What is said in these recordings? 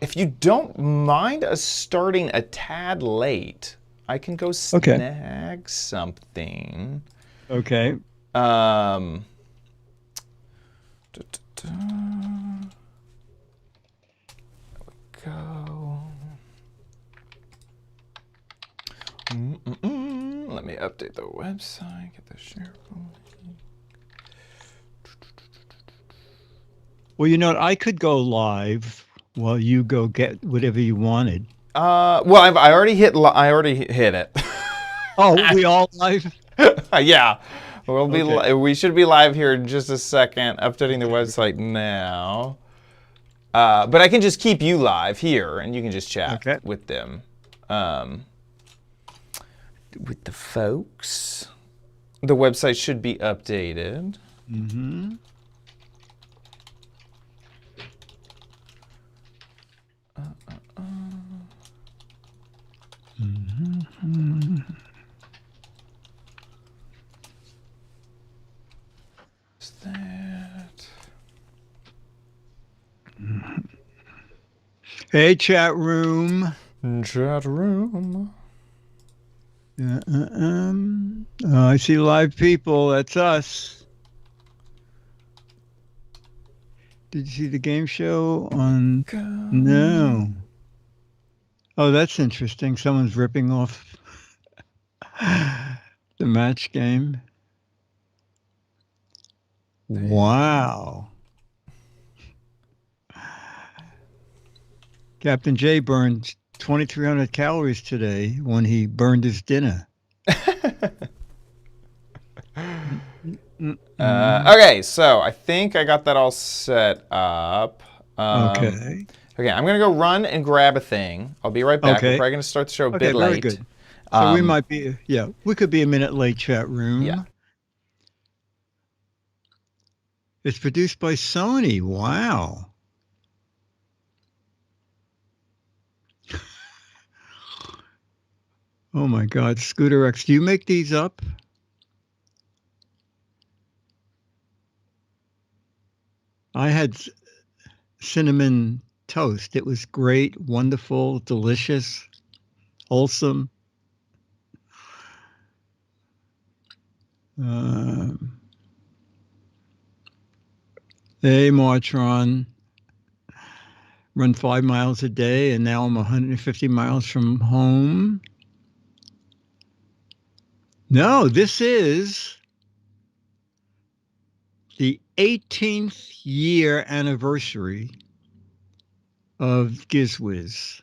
If you don't mind us starting a tad late, I can go Okay. snag something. Okay. Um, da, da, da, go. Let me update the website. Get the share. Well, you know what? I could go live while you go get whatever you wanted. Well, I already hit. I already hit it. Oh, we all live? Yeah, we'll be. Okay. We should be live here in just a second. Updating the Okay. website now. But I can just keep you live here, and you can just chat Okay. with them, um, with the folks. The website should be updated. Mm-hmm. Mm-hmm. Is that? Hey, chat room. Chat room. I see live people. That's us. Did you see the game show on? Go. No. Oh, that's interesting. Someone's ripping off the match game. Wow. Captain J burned 2,300 calories today when he burned his dinner. Okay, so I think I got that all set up. Okay. Okay, I'm gonna go run and grab a thing. I'll be right back. We're Okay. probably gonna start the show a Okay. bit Very late. good. So we Um, might be, yeah, we could be a minute late, chat yeah. room. It's produced by Sony. Wow. Oh my God. Scooter X. Do you make these up? I had cinnamon toast. It was great, wonderful, delicious, wholesome. Um, hey, Martron. Run 5 miles a day, and now I'm 150 miles from home. No, this is the 18th year anniversary of Giz Wiz.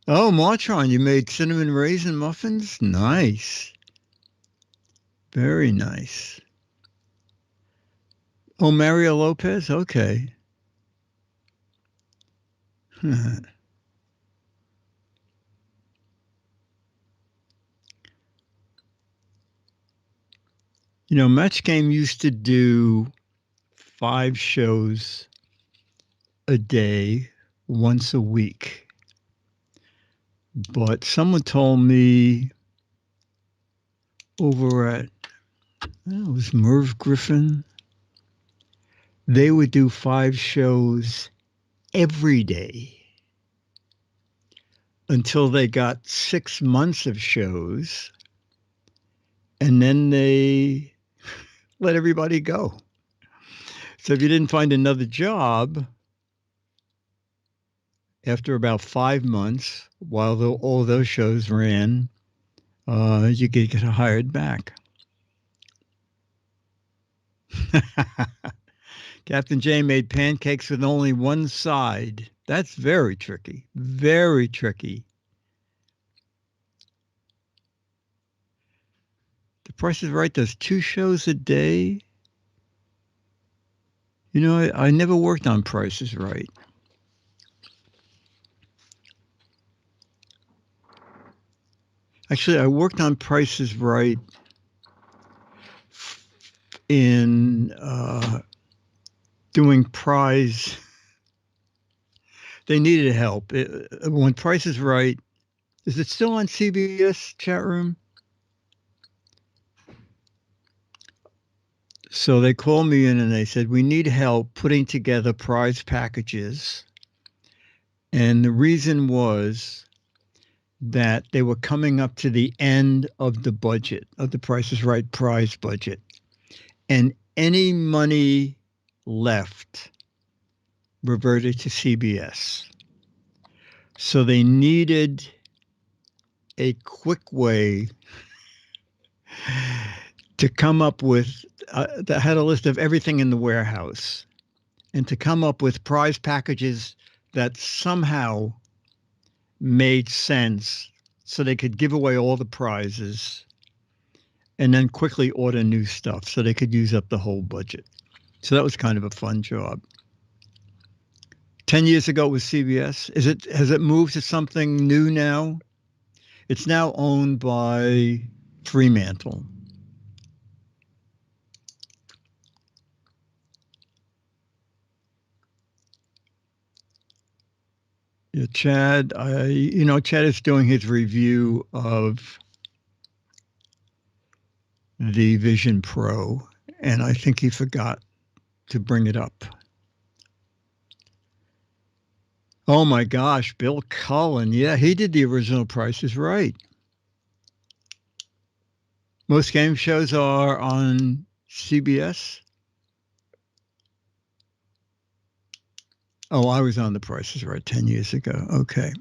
Oh, Martron, you made cinnamon raisin muffins? Nice. Very nice. Oh, Mario Lopez? Okay. You know, Match Game used to do 5 shows a day, once a week. But someone told me over at, it was Merv Griffin, they would do 5 shows every day until they got 6 months of shows. And then they let everybody go. So if you didn't find another job after about 5 months, while all those shows ran, you could get hired back. Captain J made pancakes with only one side. That's very tricky. Very tricky. The Price is Right does 2 shows a day. You know, I never worked on Price is Right. Actually, I worked on Price is Right in doing prize. They needed help. When Price is Right Is it still on CBS chat room? So they called me in and they said, we need help putting together prize packages. And the reason was that they were coming up to the end of the budget, of the Price is Right prize budget. And any money left reverted to CBS. So they needed a quick way to come up with, that had a list of everything in the warehouse, and to come up with prize packages that somehow made sense so they could give away all the prizes and then quickly order new stuff so they could use up the whole budget. So that was kind of a fun job. 10 years ago it was CBS. Has it moved to something new now? It's now owned by Fremantle. Yeah, Chad, Chad is doing his review of the Vision Pro, and I think he forgot to bring it up. Oh my gosh, Bill Cullen. Yeah, he did the original Price is Right. Most game shows are on CBS. Oh, I was on the Price is Right 10 years ago. Okay.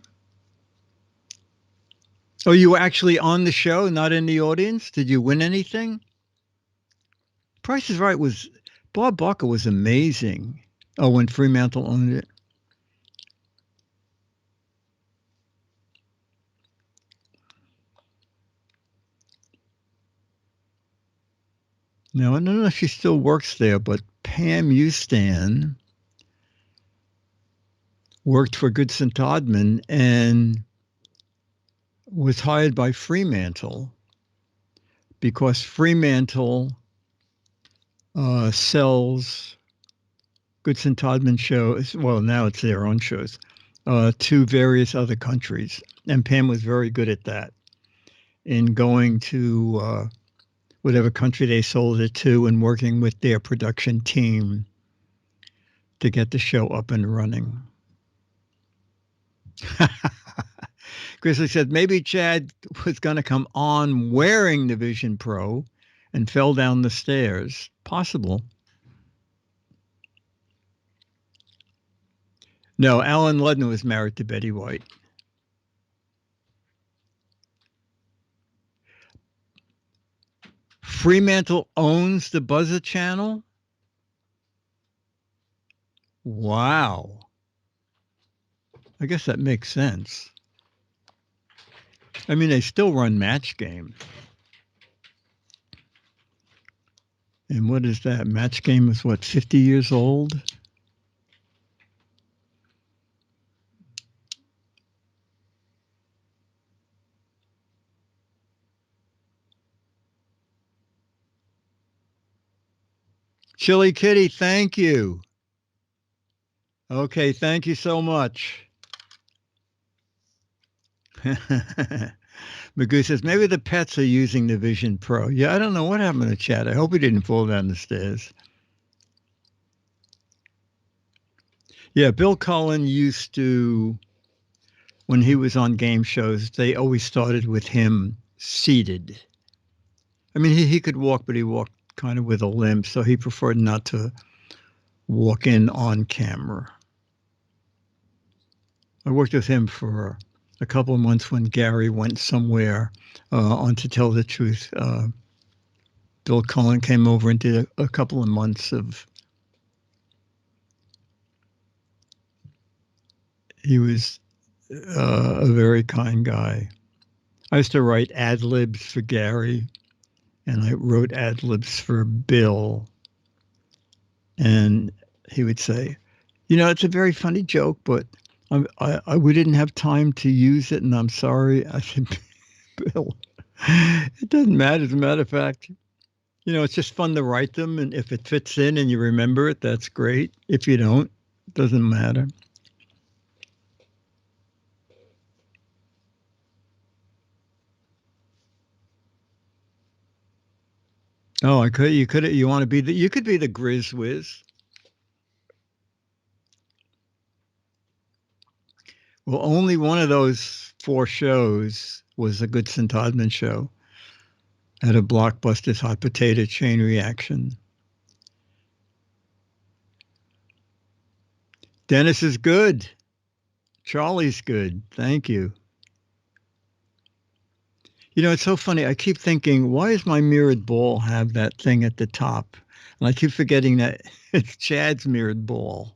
Oh, you were actually on the show, not in the audience? Did you win anything? Price is Right Bob Barker was amazing. Oh, when Fremantle owned it. Now, I don't know if she still works there, but Pam Ustan worked for Goodson Todman and was hired by Fremantle because Fremantle sells Goodson Todman shows. Well, now it's their own shows to various other countries. And Pam was very good at that, in going to whatever country they sold it to and working with their production team to get the show up and running. Grizzly said maybe Chad was going to come on wearing the Vision Pro and fell down the stairs. Possible. No, Alan Ludden was married to Betty White. Fremantle owns the Buzzer Channel? Wow. I guess that makes sense. I mean, they still run Match Game. And what is that? Match Game is what, 50 years old? Chili Kitty, thank you. Okay, thank you so much. Magoo says, maybe the pets are using the Vision Pro. Yeah, I don't know what happened to Chad. I hope he didn't fall down the stairs. Yeah, Bill Cullen used to, when he was on game shows, they always started with him seated. I mean, he could walk, but he walked kind of with a limp, so he preferred not to walk in on camera. I worked with him for a couple of months when Gary went somewhere on To Tell the Truth. Bill Cullen came over and did a couple of months of. He was a very kind guy. I used to write ad libs for Gary, and I wrote ad libs for Bill. And he would say, it's a very funny joke, but we didn't have time to use it, and I'm sorry. I said, Bill, it doesn't matter. As a matter of fact, it's just fun to write them, and if it fits in and you remember it, that's great. If you don't, it doesn't matter. Oh, I could. You could. You want to be the. You could be the Giz Wiz. Well, only one of those 4 shows was a good St. Odman show. Had a Blockbuster's hot potato chain reaction. Dennis is good. Charlie's good. Thank you. You know, it's so funny. I keep thinking, why does my mirrored ball have that thing at the top? And I keep forgetting that it's Chad's mirrored ball.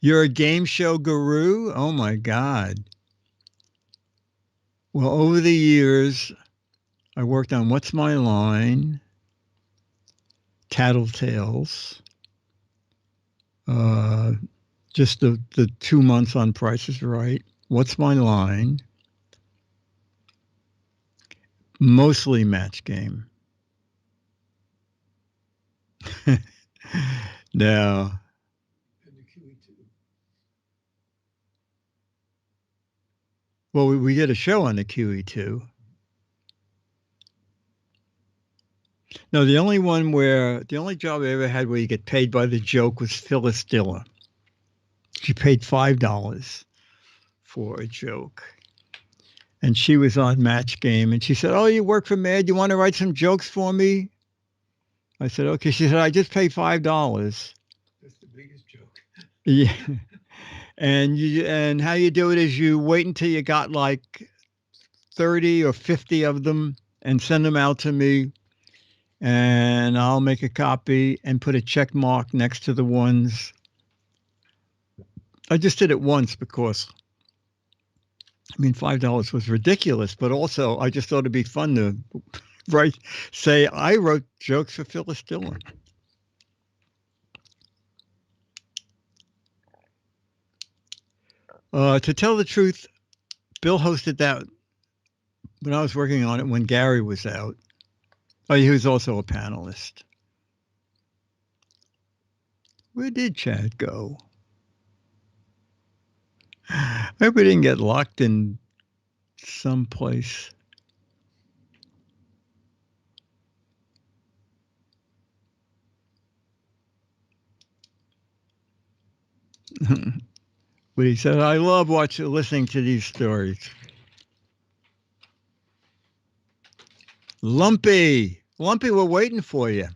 You're a game show guru? Oh my God. Well, over the years, I worked on What's My Line, Tattletales, just the 2 months on Price is Right, What's My Line, mostly Match Game. Now, well, we did a show on the QE2. No, the only job I ever had where you get paid by the joke was Phyllis Diller. She paid $5 for a joke. And she was on Match Game, and she said, "Oh, you work for Mad? You want to write some jokes for me?" I said, "Okay." She said, "I just paid $5." That's the biggest joke. Yeah. And how you do it is you wait until you got like 30 or 50 of them and send them out to me, and I'll make a copy and put a check mark next to the ones. I just did it once because, I mean, $5 was ridiculous, but also I just thought it'd be fun to say I wrote jokes for Phyllis Diller. To tell the truth, Bill hosted that when I was working on it when Gary was out. Oh, he was also a panelist. Where did Chad go? I hope he didn't get locked in someplace. But he said, "I love listening to these stories." Lumpy, we're waiting for you.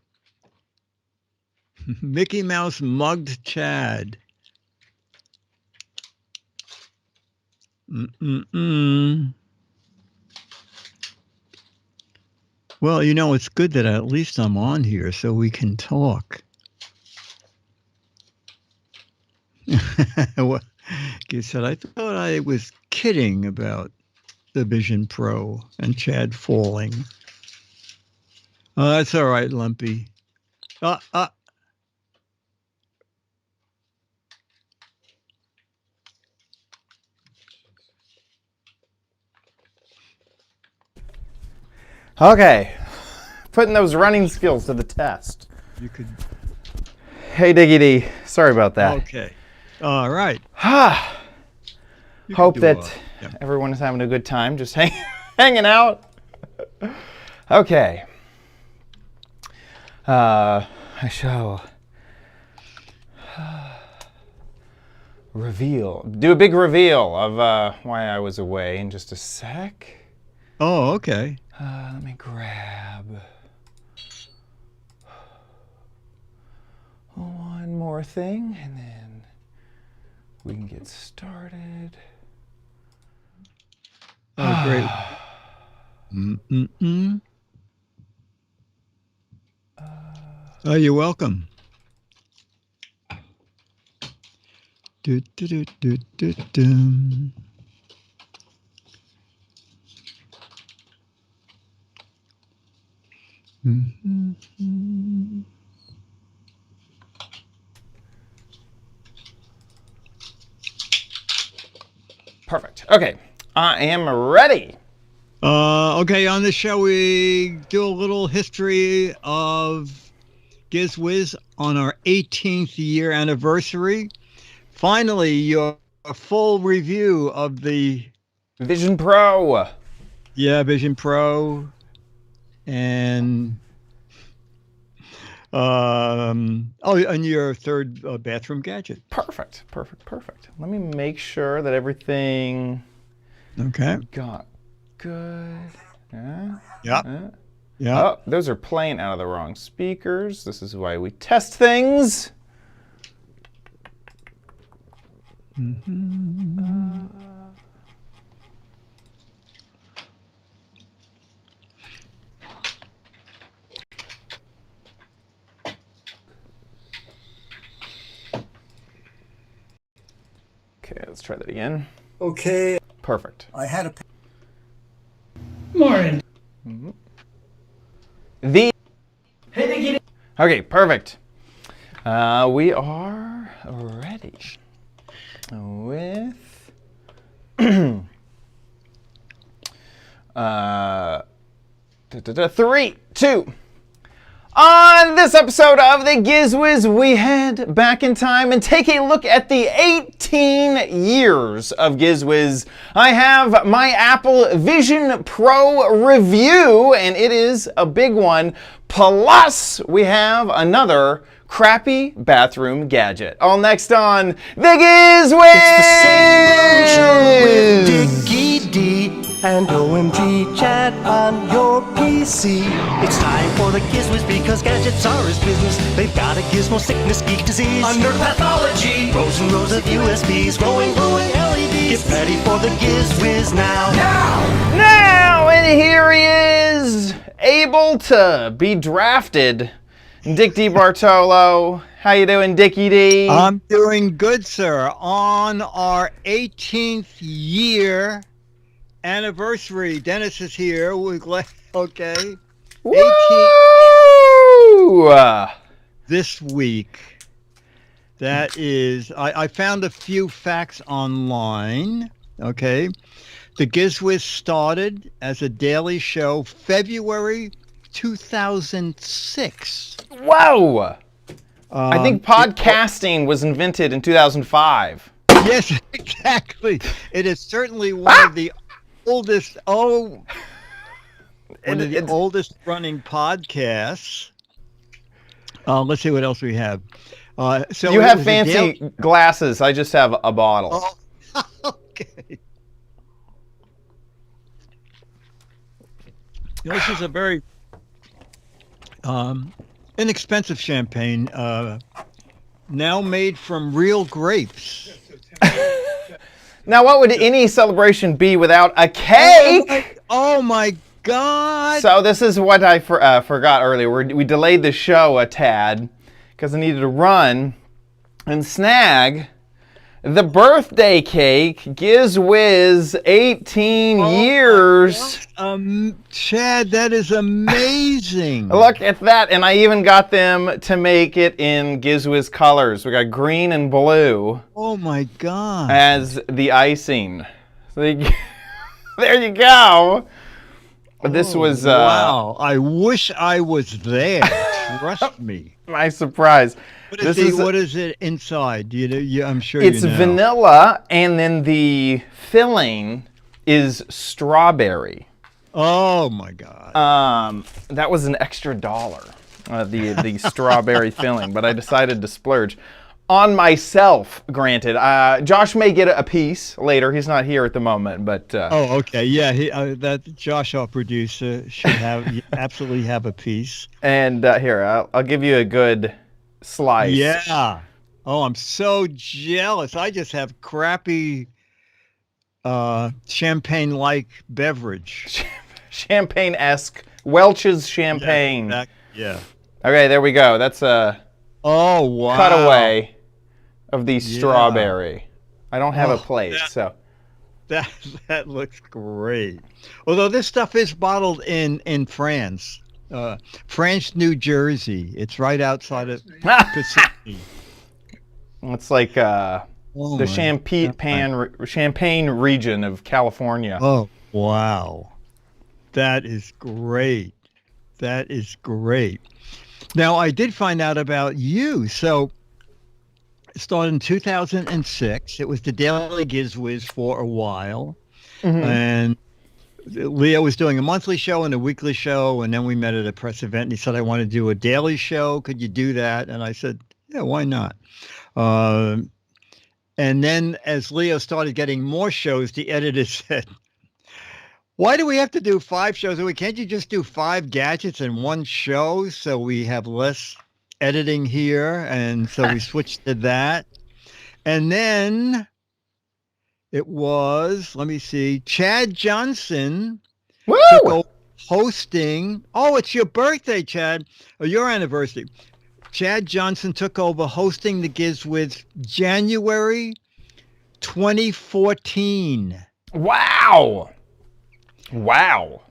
Mickey Mouse mugged Chad. Well, you know, it's good that at least I'm on here so we can talk. Well, he said, "I thought I was kidding about the Vision Pro and Chad falling." Oh, that's all right, Lumpy. Okay, putting those running skills to the test. You could. Hey, Diggity. Sorry about that. Okay. All right. Hope that everyone is having a good time, just hanging out. Okay. I shall do a big reveal of why I was away in just a sec. Oh, okay. Let me grab one more thing, and then we can get started. Oh, great. Oh, you're welcome. Do, do, do, do, do, do. Perfect. Okay, I am ready. Okay, on the show we do a little history of Giz Wiz on our 18th year anniversary. Finally, your full review of the Vision Pro. Yeah, Vision Pro. And and your third bathroom gadget. Perfect. Let me make sure that everything Okay. got good. Yeah. Oh, those are playing out of the wrong speakers. This is why we test things. Okay, let's try that again. Okay. Perfect. I had a... Morning. Okay, perfect. We are ready with 3, 2. On this episode of the Giz Wiz, we head back in time and take a look at the 18 years of Giz Wiz. I have my Apple Vision Pro review, and it is a big one. Plus, we have another crappy bathroom gadget. All next on the Giz Wiz! Dickie D and OMG chat on your PC. It's time for the Giz Wiz because gadgets are his business. They've got a gizmo sickness, geek disease, under pathology, rows and rows of USBs, glowing LEDs. Get ready for the Giz Wiz now. Now, and here he is, able to be drafted. Dick D. Bartolo. How you doing, Dickie D? I'm doing good, sir. On our 18th year anniversary, Dennis is here. We're glad. Okay. Woo! 18 this week. That is, I found a few facts online. Okay. The Giz Wiz started as a daily show February 2006. Whoa! I think podcasting was invented in 2005. Yes, exactly. It is certainly one of the oldest. One of the oldest running podcasts. Let's see what else we have. So you have fancy glasses. I just have a bottle. Oh, okay. This is a very inexpensive champagne, now made from real grapes. Now, what would any celebration be without a cake? Oh my God! So this is what I forgot earlier. We delayed the show a tad because I needed to run and snag the birthday cake, Giz Wiz, 18 years. Chad, that is amazing. Look at that, and I even got them to make it in Giz Wiz colors. We got green and blue. Oh my God! As the icing. So there you go. This was wow. I wish I was there. Trust me. My surprise. What is it inside? I'm sure it's you know. vanilla, and then the filling is strawberry. Oh my God! That was an extra $1. The strawberry filling, but I decided to splurge on myself. Granted, Josh may get a piece later. He's not here at the moment, but oh, okay, yeah. That Josh, our producer, should absolutely have a piece. And here, I'll give you a good slice. Yeah. Oh, I'm so jealous. I just have crappy champagne-like beverage. Champagne-esque. Welch's champagne. Yeah. Okay, there we go. That's a wow. cutaway of the strawberry. I don't have a plate, so. That looks great. Although this stuff is bottled in France. France, New Jersey. It's right outside of Pacific. It's like the Champagne region of California. Oh, wow. That is great. That is great. Now, I did find out about you. So it started in 2006. It was the Daily Giz Wiz for a while. And Leo was doing a monthly show and a weekly show, and then we met at a press event, and he said, I want to do a daily show. Could you do that? And I said, yeah, why not? And then as Leo started getting more shows, the editor said, why do we have to do 5 shows a week? Can't you just do 5 gadgets in one show so we have less editing here? And so we switched to that. And then it was, let me see, Chad Johnson took over hosting. Oh, it's your birthday, Chad, or your anniversary. Chad Johnson took over hosting the Giz Wiz January 2014. Wow. Wow.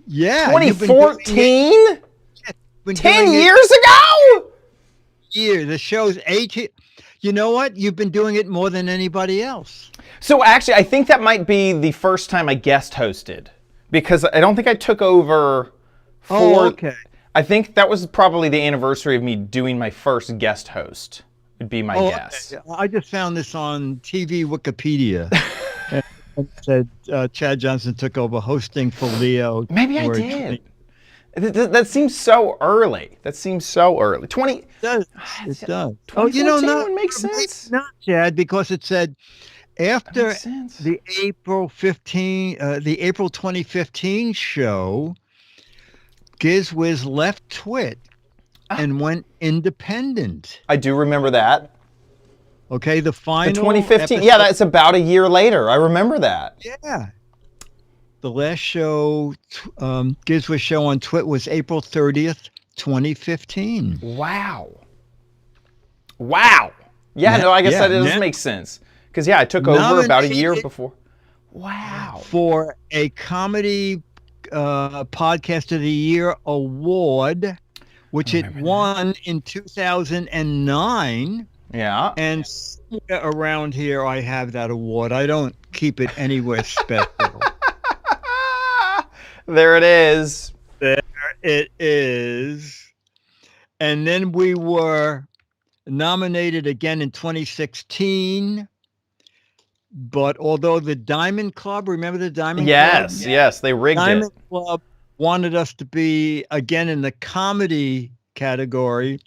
Yeah. 2014? 10 years ago? Yeah, the show's 18. You know what? You've been doing it more than anybody else. So actually, I think that might be the first time I guest hosted, because I don't think I took over for... Oh, okay. I think that was probably the anniversary of me doing my first guest host, would be my guess. Okay. I just found this on TV Wikipedia. And it said Chad Johnson took over hosting for Leo. Maybe I did. That seems so early. 20. It does. It does. Oh, you know, that makes sense. Not, Chad, because it said after the April 2015 show, Giz Wiz left Twit and went independent. I do remember that. Okay, the final. The 2015. Yeah, that's about a year later. I remember that. Yeah. The last show, Giz Wiz show on Twit was April 30th, 2015. Wow. Yeah, no, I guess that does make sense. Because, I took over about a year before. Wow. For a comedy podcast of the year award, which it won in 2009. Yeah. And somewhere around here, I have that award. I don't keep it anywhere special. There it is. There it is. And then we were nominated again in 2016. But although the Diamond Club, remember the Diamond Club? Yes, they rigged Diamond it. Club wanted us to be again in the comedy category,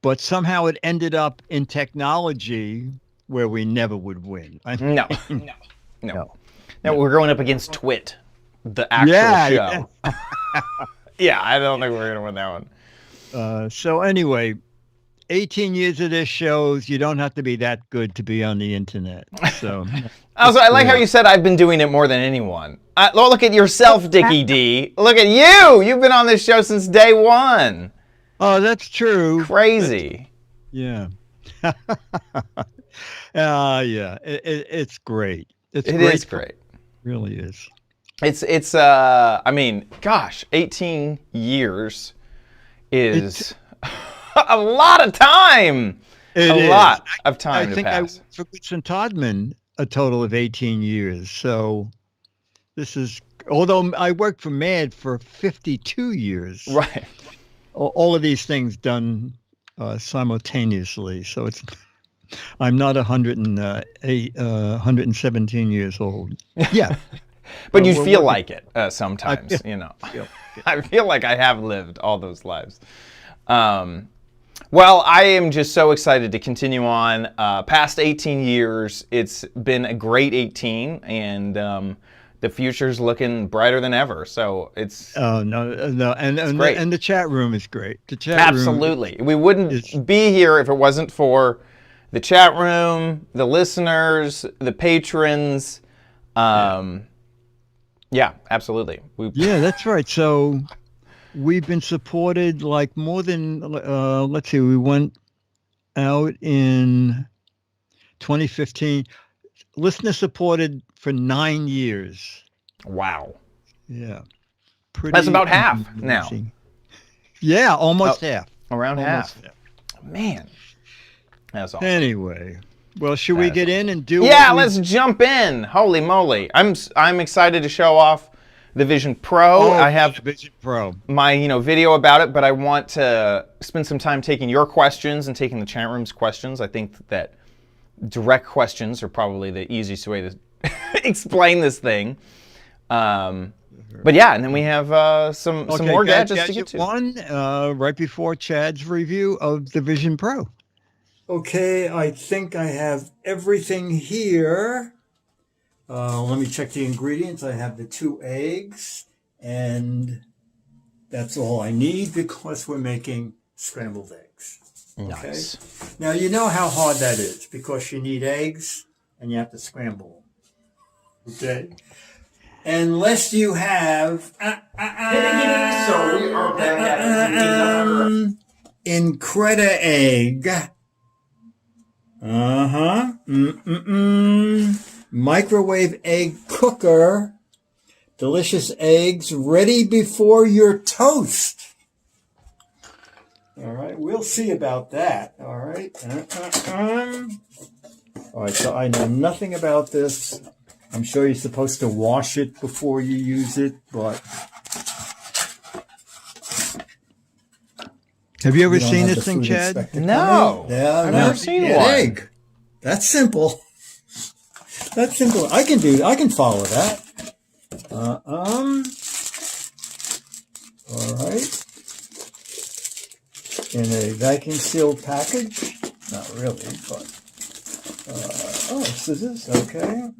but somehow it ended up in technology where we never would win. No. Now we're going up against Twit, the actual show. Yeah, I don't think we're going to win that one. So anyway, 18 years of this shows you don't have to be that good to be on the internet. So also, I like how you said I've been doing it more than anyone. Look at yourself, Dickie D. Look at you. You've been on this show since day one. Oh, that's true. Crazy. Yeah. Yeah. It's great. It is great. It really is. It's I mean, gosh, 18 years is a lot of time. A lot of time to pass. I think for Goodson and Todman a total of 18 years. So this is, although I worked for MAD for 52 years. Right. All of these things done simultaneously. So I'm not 117 years old. Yeah. But you feel like it sometimes, you know. I feel like I have lived all those lives. Well, I am just so excited to continue on. Past 18 years, it's been a great 18, and the future's looking brighter than ever. So it's no, and great. And the chat room is great. The chat absolutely. We wouldn't be here if it wasn't for the chat room, the listeners, the patrons. Yeah, absolutely. Yeah, that's right. So we've been supported like more than, let's see, we went out in 2015, listener supported for 9 years. Wow. Yeah. That's about half now. Yeah, almost half. Around half. Man. That's awesome. Anyway. Well, should we get in and do? Yeah, let's jump in. Holy moly! I'm excited to show off the Vision Pro. Oh, I have Vision Pro. My video about it, but I want to spend some time taking your questions and taking the chat room's questions. I think that direct questions are probably the easiest way to explain this thing. But yeah, and then we have some more gadgets to get to. One, right before Chad's review of the Vision Pro. Okay, I think I have everything here. Let me check the ingredients. I have the 2 eggs, and that's all I need because we're making scrambled eggs. Okay? Nice. Now, you know how hard that is because you need eggs and you have to scramble them. Okay? Unless you have So we are back at Increda egg. Microwave egg cooker. Delicious eggs ready before your toast. All right, we'll see about that. All right. All right, so I know nothing about this. I'm sure you're supposed to wash it before you use it, but... Have you ever you don't seen have this the thing, food Chad? inspector No. coming. Yeah, I've no. never seen An one. egg. That's simple. That's simple. I can follow that. All right. In a vacuum sealed package. Not really, but... oh, scissors. Okay.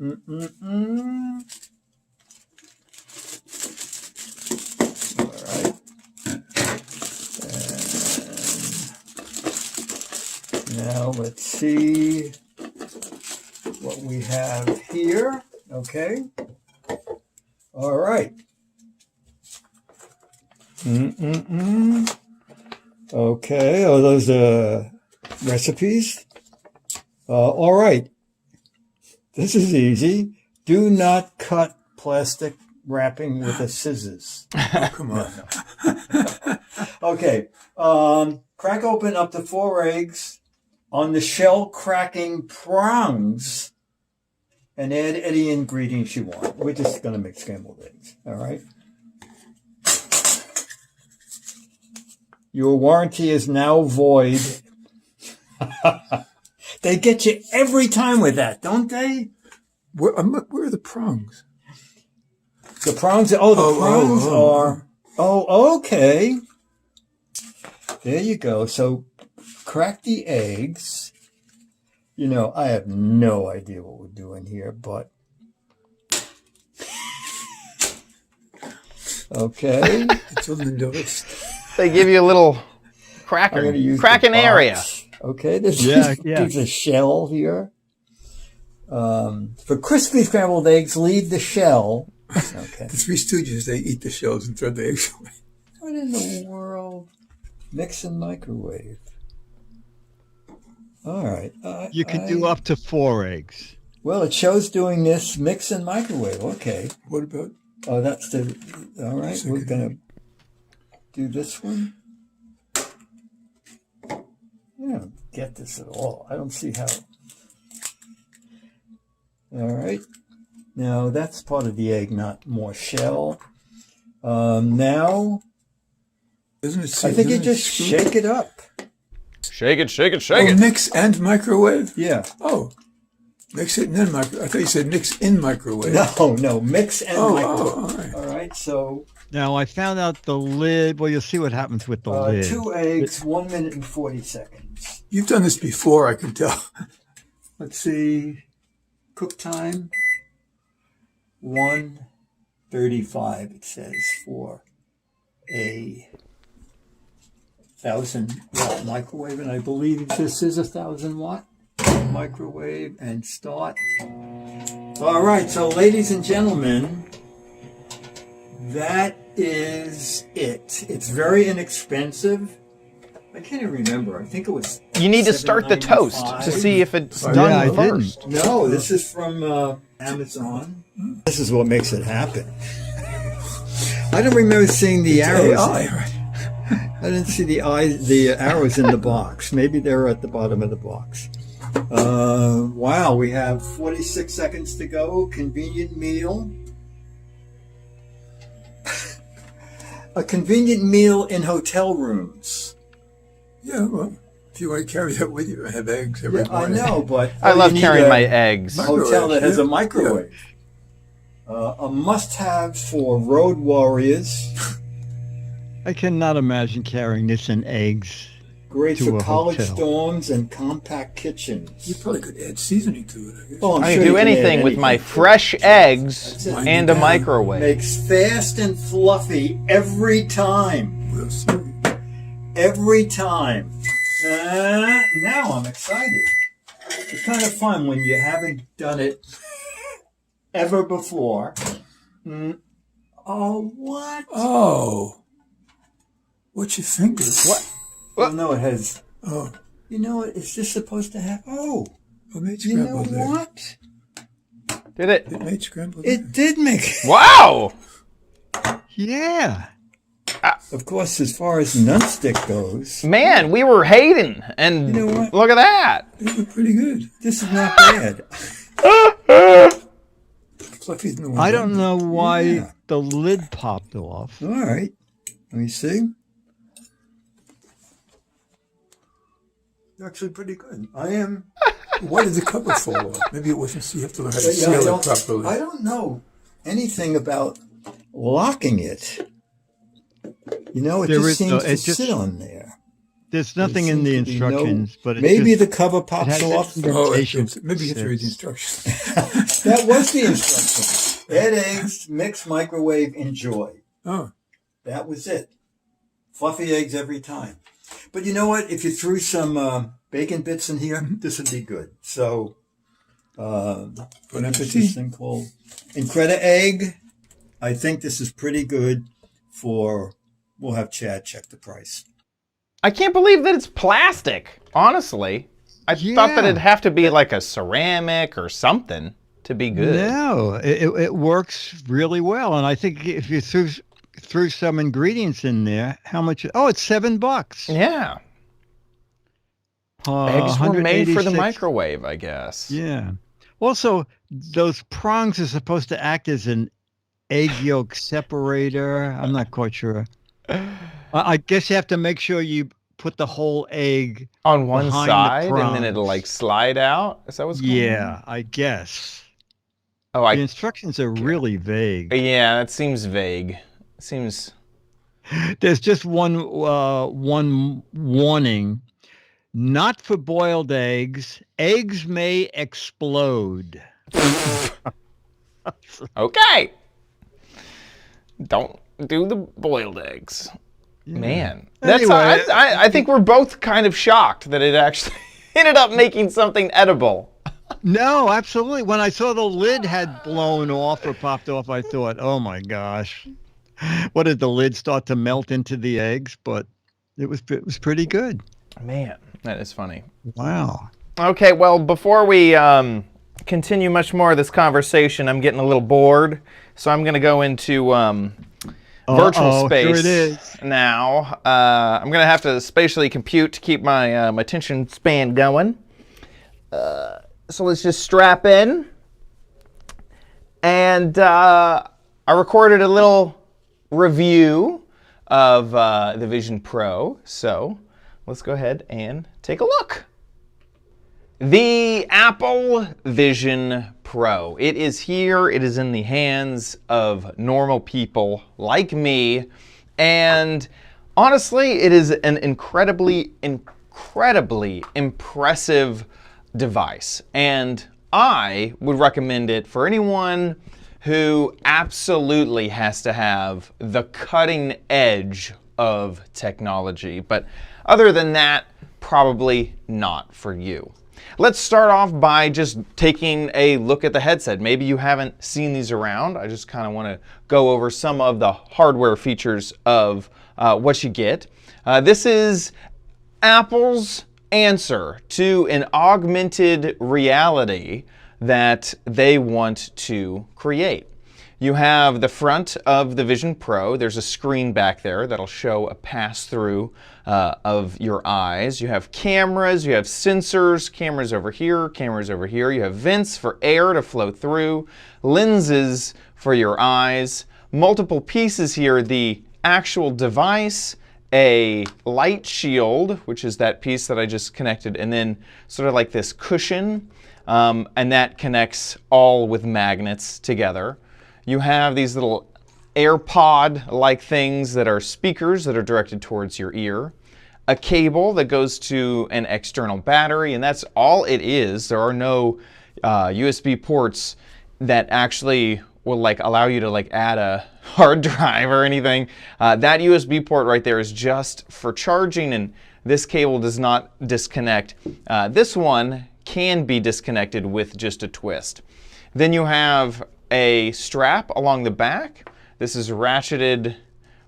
All right. And now let's see what we have here. Okay. All right. Okay. Oh, those recipes. All right. This is easy. Do not cut plastic wrapping with a scissors. Oh, come on. Okay. Crack open up to 4 eggs on the shell cracking prongs and add any ingredients you want. We're just going to make scrambled eggs. All right. Your warranty is now void. They get you every time with that, don't they? Where are the prongs? The prongs, prongs are, okay. There you go. So crack the eggs. You know, I have no idea what we're doing here, but. Okay. It's on the notice. They give you a little I'm going to use cracking the box. area. Okay, there's a shell here. For crispy scrambled eggs, leave the shell. Okay. The Three Stooges, they eat the shells and throw the eggs away. What in the world? Mix and microwave. All right. You can do up to 4 eggs. Well, it shows doing this mix and microwave. Okay. What about? Oh, that's the. All right. We're going to do this one. I don't get this at all. I don't see how. All right. Now, that's part of the egg, not more shell. Now, Isn't it? I think you just shake it up. Shake it, shake it, Oh, shake it. mix and microwave. Yeah. Oh, mix it and then microwave. I thought you said mix in microwave. No, mix and microwave. all right. All right, so Now, I found out the lid. Well, you'll see what happens with the lid. 2 eggs, 1 minute and 40 seconds. You've done this before, I can tell. Let's see, cook time, 1:35. It says for a 1,000-watt microwave, and I believe this is a 1,000-watt microwave. And start. All right, so ladies and gentlemen, that is it. It's very inexpensive. I can't even remember. I think it was. You need to start the toast to see if it's done I first. No, this is from Amazon. This is what makes it happen. I don't remember seeing the arrows. AI, right? I didn't see the arrows in the box. Maybe they're at the bottom of the box. Wow, we have 46 seconds to go. Convenient meal. A convenient meal in hotel rooms. Yeah, well, if you want to carry that with you, I have eggs every Yeah, I morning. know, but I love you need carrying a my eggs. hotel that has a microwave. A must-have for road warriors. I cannot imagine carrying this in eggs. Great to for a college hotel. dorms and compact kitchens. You probably could add seasoning to it, I guess. Oh, I'm I sure can do you add anything with my anything. fresh eggs it. and a microwave. Makes fast and fluffy every time. We'll see. Every time. Now I'm excited. It's kind of fun when you haven't done it ever before. Oh, what? Oh. What's your fingers? What? Oh, no, it has. Oh. You know what? Is this supposed to have? Oh, It made you know scrambled egg. what? Did it? It made scrambled egg. It did make. Wow! Yeah. Of course, as far as nunstick goes, Man, we were hating, and You know what? look at that. They were pretty good. this is not bad. Fluffier than the one. I don't know why Yeah. the lid popped off. All right. Let me see. Actually, pretty good. I am. Why did the cover fall off? Maybe it wasn't. So you have to learn how to Yeah, seal it properly. I don't know anything about locking it. You know, it There just is seems no- to it just- sit on there. There's nothing in seems the to be no- instructions, but it Maybe just, the cover it pops has off. that Oh, indentation. maybe you have to read the Sits. instructions. That was the instruction. Add eggs, mix, microwave, enjoy. Oh, That was it. Fluffy eggs every time. But you know what? If you threw some bacon bits in here, this would be good. So, bon what's this appetit. thing called? Increda egg. I think this is pretty good for. We'll have Chad check the price. I can't believe that it's plastic, honestly. I thought that Yeah. it'd have to be like a ceramic or something to be good. No, it works really well, and I think if you threw some ingredients in there, how much? Oh, it's $7. Yeah. Eggs were made for the 186 microwave, I guess. Yeah. Also, those prongs are supposed to act as an egg yolk separator. I'm not quite sure. I guess you have to make sure you put the whole egg. On one Behind the side, and then prongs. it'll like slide out. Is that what's going on? Yeah, I guess. Oh, The instructions are really vague. yeah, that seems vague. Seems. There's just one warning. Not for boiled eggs. Eggs may explode. Okay. Don't do the boiled eggs. Man. That's Anyway. I think we're both kind of shocked that it actually ended up making something edible. No, absolutely. When I saw the lid had blown off or popped off, I thought, oh my gosh. What did the lid start to melt into the eggs? But it was pretty good. Man, that is funny. Wow. Okay, well, before we continue much more of this conversation, I'm getting a little bored, so I'm going to go into virtual Uh-oh, space here it is. now. I'm going to have to spatially compute to keep my my attention span going. So let's just strap in. And I recorded a little review of the Vision Pro, so let's go ahead and take a look. The Apple Vision Pro. It is here. It is in the hands of normal people like me. And honestly, it is an incredibly impressive device. And I would recommend it for anyone who absolutely has to have the cutting edge of technology. But other than that, probably not for you. Let's start off by just taking a look at the headset. Maybe you haven't seen these around. I just kind of want to go over some of the hardware features of what you get. This is Apple's answer to an augmented reality that they want to create. You have the front of the Vision Pro. There's a screen back there that'll show a pass-through of your eyes. You have cameras, you have sensors, cameras over here, cameras over here. You have vents for air to flow through, lenses for your eyes, multiple pieces here, the actual device, a light shield, which is that piece that I just connected, and then sort of like this cushion, and that connects all with magnets together. You have these little AirPod-like things that are speakers that are directed towards your ear. A cable that goes to an external battery, and that's all it is. There are no USB ports that actually will like allow you to like add a hard drive or anything. That USB port right there is just for charging, and this cable does not disconnect. This one can be disconnected with just a twist. Then you have a strap along the back. This is ratcheted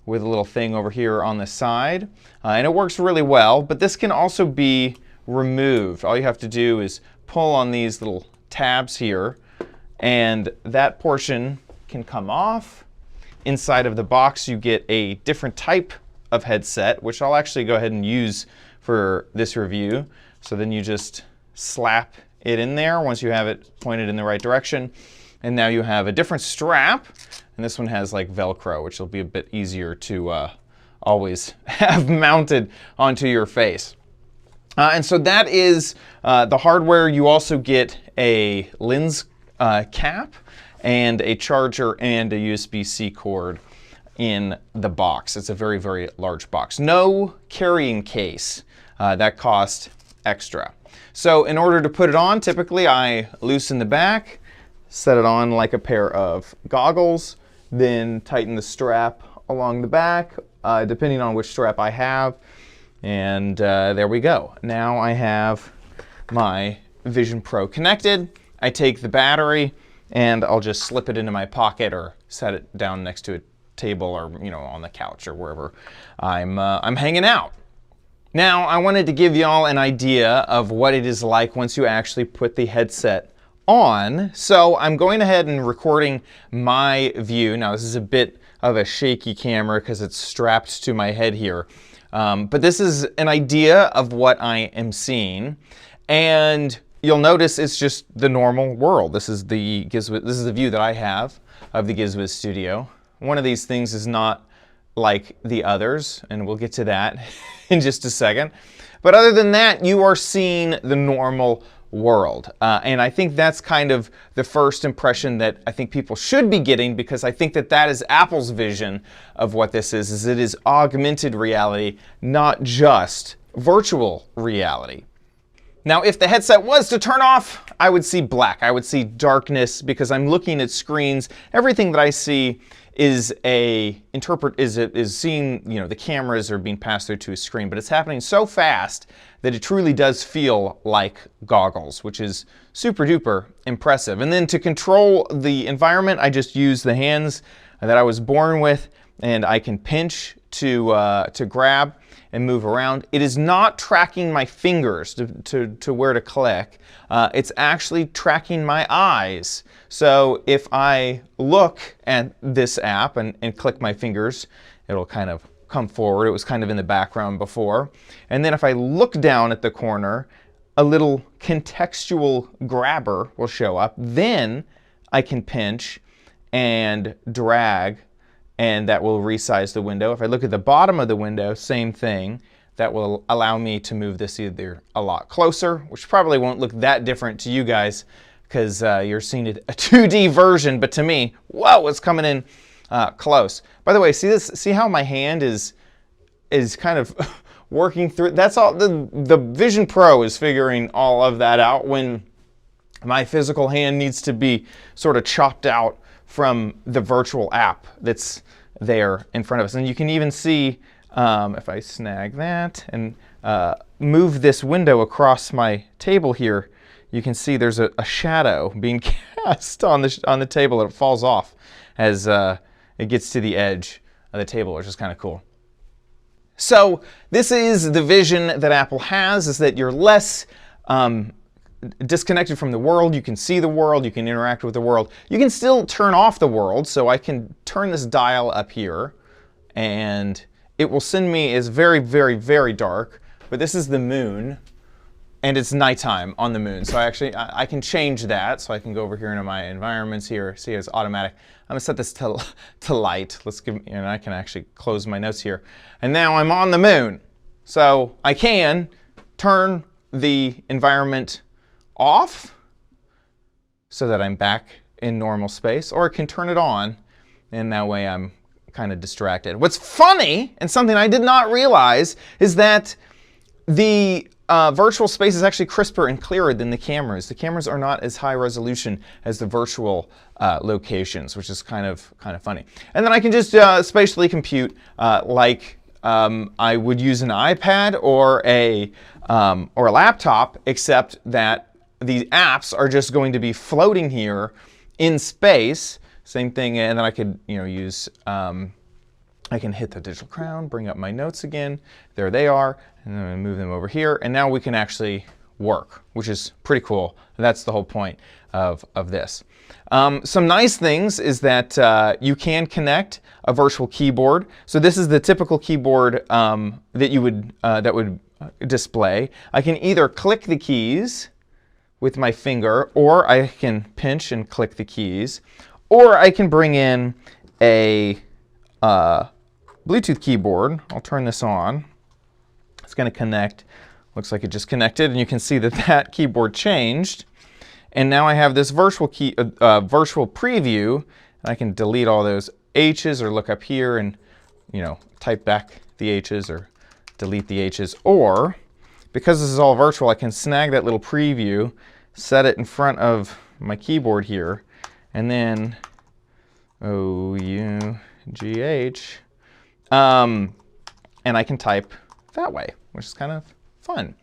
with a little thing over here on the side, and it works really well, but this can also be removed. All you have to do is pull on these little tabs here, and that portion can come off. Inside of the box you get a different type of headset, which I'll actually go ahead and use for this review. So then you just slap it in there once you have it pointed in the right direction, and now you have a different strap. And this one has like Velcro, which will be a bit easier to always have mounted onto your face. And so that is the hardware. You also get a lens cap and a charger and a USB-C cord in the box. It's a very, very large box. No carrying case. That cost extra. So in order to put it on, typically I loosen the back, set it on like a pair of goggles, then tighten the strap along the back, depending on which strap I have. And there we go. Now I have my Vision Pro connected. I take the battery and I'll just slip it into my pocket or set it down next to a table or on the couch or wherever I'm hanging out. Now I wanted to give y'all an idea of what it is like once you actually put the headset on. So I'm going ahead and recording my view. Now this is a bit of a shaky camera because it's strapped to my head here. But this is an idea of what I am seeing. And you'll notice it's just the normal world. This is the view that I have of the Giz Wiz studio. One of these things is not like the others, and we'll get to that in just a second. But other than that, you are seeing the normal world. And I think that's kind of the first impression that I think people should be getting, because I think that that is Apple's vision of what this is it is augmented reality, not just virtual reality. Now, if the headset was to turn off, I would see black. I would see darkness because I'm looking at screens. Everything that I see is seeing, the cameras are being passed through to a screen, but it's happening so fast that it truly does feel like goggles, which is super duper impressive. And then to control the environment, I just use the hands that I was born with, and I can pinch to grab and move around. It is not tracking my fingers to where to click. It's actually tracking my eyes. So if I look at this app and click my fingers, it'll kind of come forward. It was kind of in the background before. And then if I look down at the corner, a little contextual grabber will show up. Then I can pinch and drag, and that will resize the window. If I look at the bottom of the window, same thing. That will allow me to move this either a lot closer, which probably won't look that different to you guys because you're seeing a 2D version, but to me, whoa, it's coming in close. By the way, see how my hand is kind of working through. That's all. The Vision Pro is figuring all of that out when my physical hand needs to be sort of chopped out from the virtual app that's there in front of us. And you can even see, if I snag that and move this window across my table here, you can see there's a shadow being cast on the table, and it falls off as it gets to the edge of the table, which is kind of cool. So this is the vision that Apple has, is that you're less disconnected from the world. You can see the world, you can interact with the world. You can still turn off the world, so I can turn this dial up here and it will send me, it's very, very, very dark, but this is the moon and it's nighttime on the moon. So I can change that. So I can go over here into my environments here, see it's automatic. I'm gonna set this to light. And I can actually close my notes here. And now I'm on the moon. So I can turn the environment off so that I'm back in normal space, or I can turn it on, and that way I'm kind of distracted. What's funny, and something I did not realize, is that the virtual space is actually crisper and clearer than the cameras. The cameras are not as high resolution as the virtual locations, which is kind of funny. And then I can just spatially compute like I would use an iPad or a laptop, except that the apps are just going to be floating here in space. Same thing, and then I could use. I can hit the digital crown, bring up my notes again. There they are, and then I move them over here, and now we can actually work, which is pretty cool. That's the whole point of this. Some nice things is that you can connect a virtual keyboard. So this is the typical keyboard that would display. I can either click the keys with my finger, or I can pinch and click the keys, or I can bring in a Bluetooth keyboard. I'll turn this on. It's going to connect. Looks like it just connected, and you can see that that keyboard changed. And now I have this virtual preview, and I can delete all those H's, or look up here and type back the H's or delete the H's. Or because this is all virtual, I can snag that little preview, set it in front of my keyboard here, and then O-U-G-H, and I can type that way, which is kind of fun.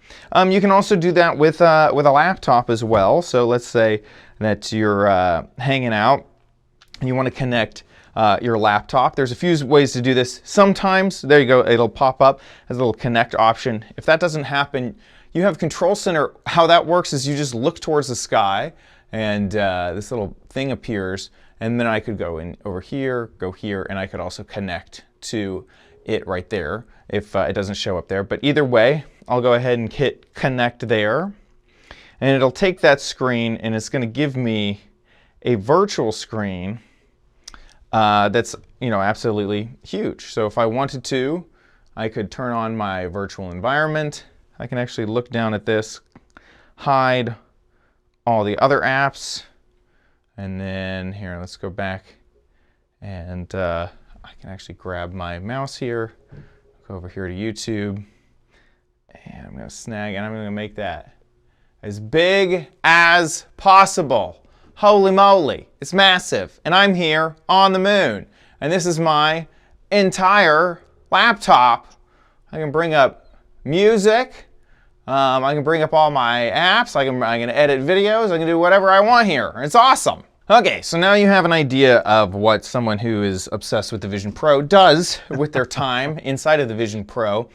You can also do that with a laptop as well. So let's say that you're hanging out and you want to connect your laptop. There's a few ways to do this. Sometimes, there you go, it'll pop up as a little connect option. If that doesn't happen, you have Control Center. How that works is you just look towards the sky, and this little thing appears, and then I could go in over here, go here, and I could also connect to it right there if it doesn't show up there. But either way, I'll go ahead and hit connect there, and it'll take that screen and it's going to give me a virtual screen that's absolutely huge. So if I wanted to, I could turn on my virtual environment. I can actually look down at this, hide all the other apps, and then here, let's go back, and I can actually grab my mouse here, go over here to YouTube, and I'm going to snag, and I'm going to make that as big as possible. Holy moly, it's massive, and I'm here on the moon, and this is my entire laptop. I can bring up music, I can bring up all my apps, I can edit videos, I can do whatever I want here. It's awesome. Okay, so now you have an idea of what someone who is obsessed with the Vision Pro does with their time inside of the Vision Pro.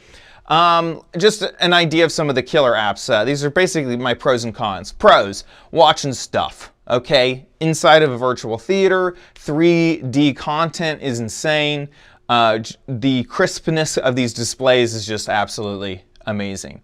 Just an idea of some of the killer apps. These are basically my pros and cons. Pros, watching stuff. Okay, inside of a virtual theater, 3D content is insane. The crispness of these displays is just absolutely amazing.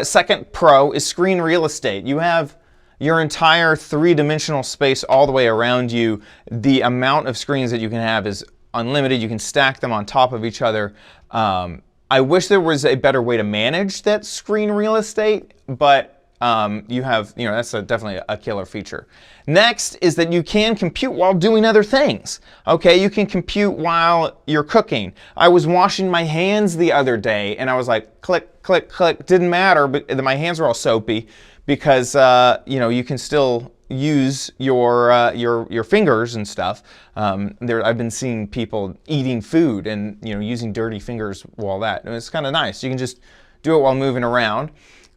Second pro is screen real estate. You have your entire three-dimensional space all the way around you. The amount of screens that you can have is unlimited. You can stack them on top of each other. I wish there was a better way to manage that screen real estate, but that's definitely a killer feature. Next is that you can compute while doing other things. Okay, you can compute while you're cooking. I was washing my hands the other day, and I was like, click, click, click. Didn't matter, but my hands were all soapy because you can still use your fingers and stuff. I've been seeing people eating food and using dirty fingers while that. And it's kind of nice. You can just do it while moving around.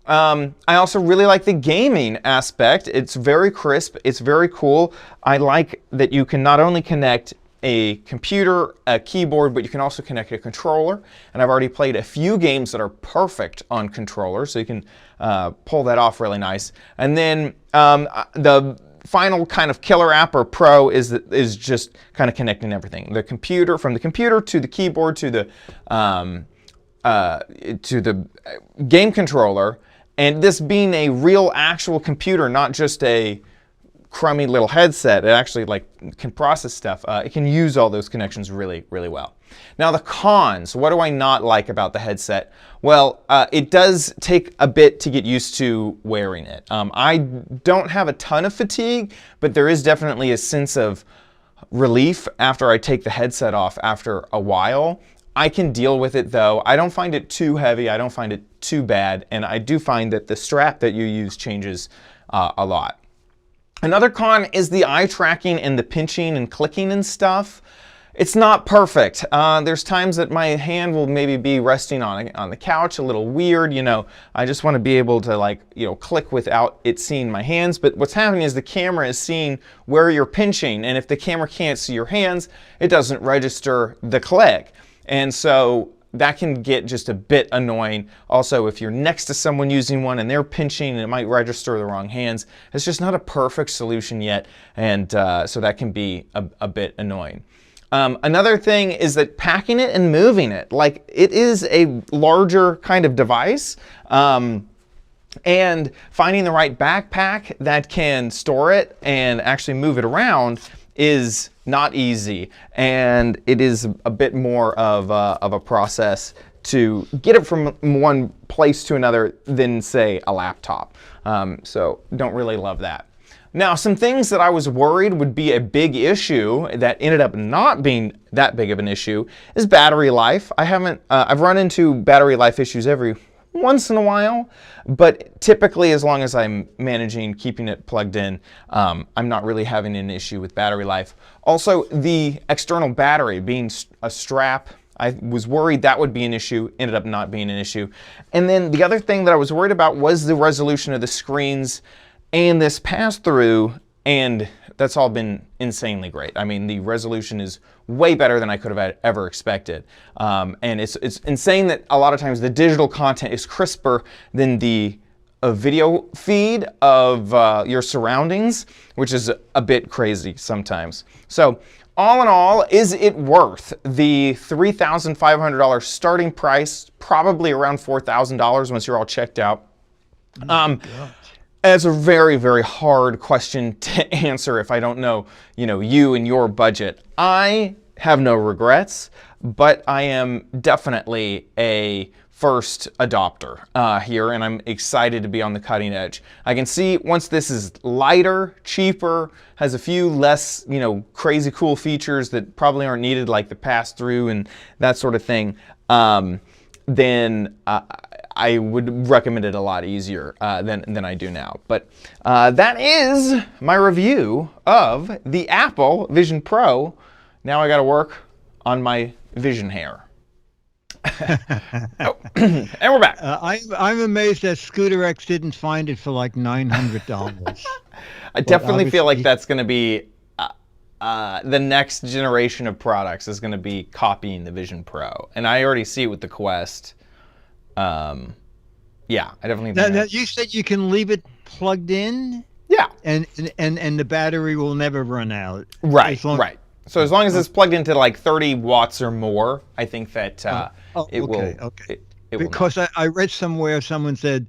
I also really like the gaming aspect. It's very crisp. It's very cool. I like that you can not only connect a computer, a keyboard, but you can also connect a controller. And I've already played a few games that are perfect on controllers, so you can pull that off really nice. And then the final kind of killer app or pro is just kind of connecting everything. The computer, from the computer to the keyboard to the game controller. And this being a real actual computer, not just a crummy little headset, it actually can process stuff. It can use all those connections really, really well. Now the cons, what do I not like about the headset? Well, it does take a bit to get used to wearing it. I don't have a ton of fatigue, but there is definitely a sense of relief after I take the headset off after a while. I can deal with it though. I don't find it too heavy. I don't find it too bad. And I do find that the strap that you use changes a lot. Another con is the eye tracking and the pinching and clicking and stuff. It's not perfect. There's times that my hand will maybe be resting on the couch, a little weird, you know. I just want to be able to, like, you know, click without it seeing my hands. But what's happening is the camera is seeing where you're pinching, and if the camera can't see your hands, it doesn't register the click. And so that can get just a bit annoying. Also, if you're next to someone using one and they're pinching and it might register the wrong hands, it's just not a perfect solution yet. And so that can be a bit annoying. Another thing is that packing it and moving it, like, it is a larger kind of device, and finding the right backpack that can store it and actually move it around is not easy, and it is a bit more of a process to get it from one place to another than, say, a laptop. So don't really love that. Now, some things that I was worried would be a big issue that ended up not being that big of an issue is battery life. I've run into battery life issues every once in a while, but typically as long as I'm managing keeping it plugged in, I'm not really having an issue with battery life. Also, the external battery being a strap, I was worried that would be an issue, ended up not being an issue. And then the other thing that I was worried about was the resolution of the screens and this pass-through, and that's all been insanely great. I mean, the resolution is way better than I could have ever expected. And it's insane that a lot of times the digital content is crisper than the video feed of your surroundings, which is a bit crazy sometimes. So all in all, is it worth the $3,500 starting price, probably around $4,000 once you're all checked out? It's a very, very hard question to answer if I don't know, you and your budget. I have no regrets, but I am definitely a first adopter here, and I'm excited to be on the cutting edge. I can see once this is lighter, cheaper, has a few less, crazy cool features that probably aren't needed, like the pass-through and that sort of thing, then I would recommend it a lot easier than I do now. But that is my review of the Apple Vision Pro. Now I got to work on my vision hair. Oh, and we're back. I'm amazed that Scooter X didn't find it for like $900. I definitely feel like that's going to be the next generation of products is going to be copying the Vision Pro, and I already see it with the Quest. Yeah, I definitely think now, you said you can leave it plugged in? Yeah. And the battery will never run out. Right, right. So as long as it's plugged into like 30 watts or more, I think that it will. Okay. It because I read somewhere someone said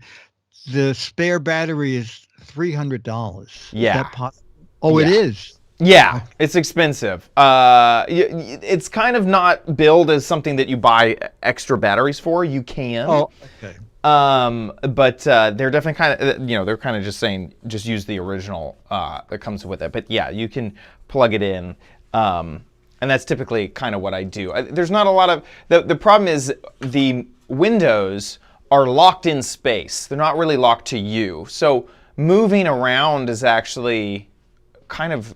the spare battery is $300. Yeah. Is that possible? Oh, yeah. It is. Yeah, it's expensive. It's kind of not billed as something that you buy extra batteries for. You can. Oh, okay. But they're definitely kind of, they're kind of just saying just use the original that comes with it. But yeah, you can plug it in. And that's typically kind of what I do. There's not a lot of, the problem is the windows are locked in space. They're not really locked to you. So moving around is actually kind of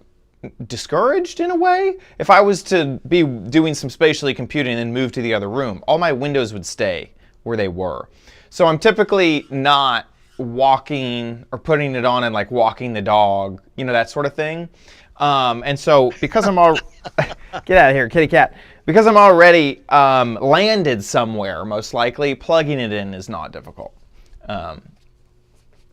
discouraged in a way. If I was to be doing some spatially computing and then move to the other room, all my windows would stay where they were. So I'm typically not walking or putting it on and like walking the dog, that sort of thing. And so because I'm all get out of here, kitty cat. Because I'm already landed somewhere, most likely plugging it in is not difficult.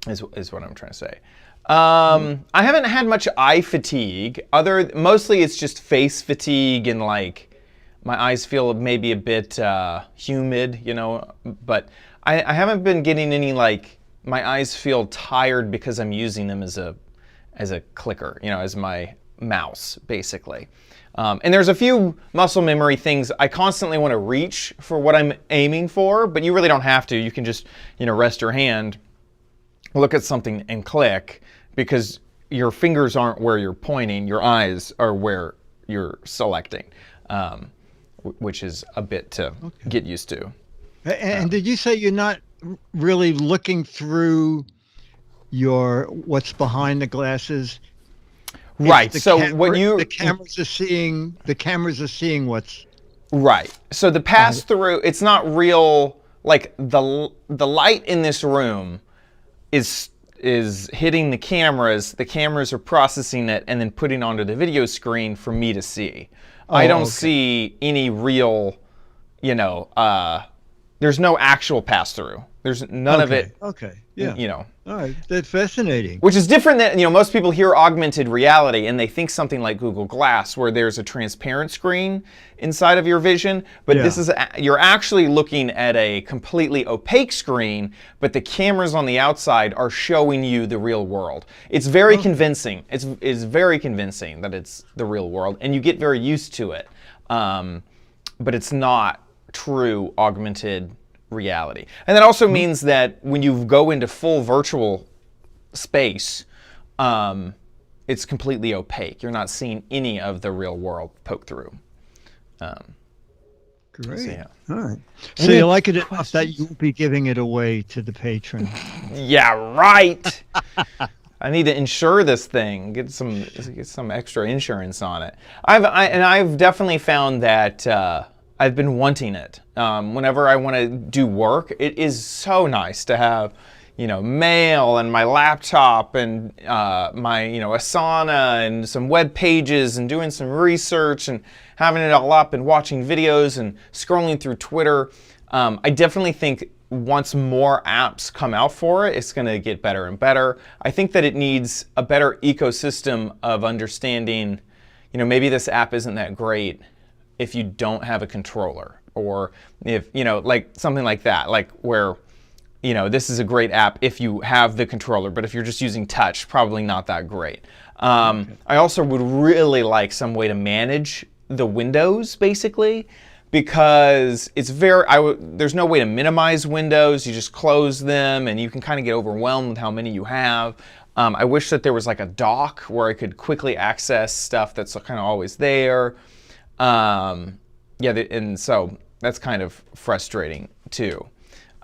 Is what I'm trying to say. I haven't had much eye fatigue. Mostly it's just face fatigue and like my eyes feel maybe a bit humid, But I haven't been getting any like my eyes feel tired because I'm using them as a clicker, as my mouse, basically. And there's a few muscle memory things I constantly want to reach for what I'm aiming for, but you really don't have to. You can just, rest your hand, look at something and click, because your fingers aren't where you're pointing, your eyes are where you're selecting, which is a bit to get used to. And did you say you're not really looking through what's behind the glasses? Right. So the cameras are seeing what's right. So the pass through, it's not real. Like the light in this room is hitting the cameras. The cameras are processing it and then putting onto the video screen for me to see. I don't see any real, there's no actual pass through. There's none of it. Okay. Yeah. All right. That's fascinating. Which is different than, most people hear augmented reality and they think something like Google Glass, where there's a transparent screen inside of your vision. But this is, you're actually looking at a completely opaque screen, but the cameras on the outside are showing you the real world. It's very convincing. It's very convincing that it's the real world, and you get very used to it. But it's not true augmented reality. And that also means that when you go into full virtual space, it's completely opaque. You're not seeing any of the real world poke through. Great. So, yeah. All right. So you like it enough that you'll be giving it away to the patron. Yeah, right. I need to insure this thing. Get some extra insurance on it. I've definitely found that I've been wanting it. Whenever I want to do work, it is so nice to have, mail and my laptop and my, Asana and some web pages and doing some research and having it all up and watching videos and scrolling through Twitter. I definitely think once more apps come out for it, it's going to get better and better. I think that it needs a better ecosystem of understanding, maybe this app isn't that great if you don't have a controller, or if, like something like that, like where, this is a great app if you have the controller, but if you're just using touch, probably not that great. I also would really like some way to manage the windows, basically, because it's there's no way to minimize windows. You just close them and you can kind of get overwhelmed with how many you have. I wish that there was like a dock where I could quickly access stuff that's kind of always there. And so that's kind of frustrating too.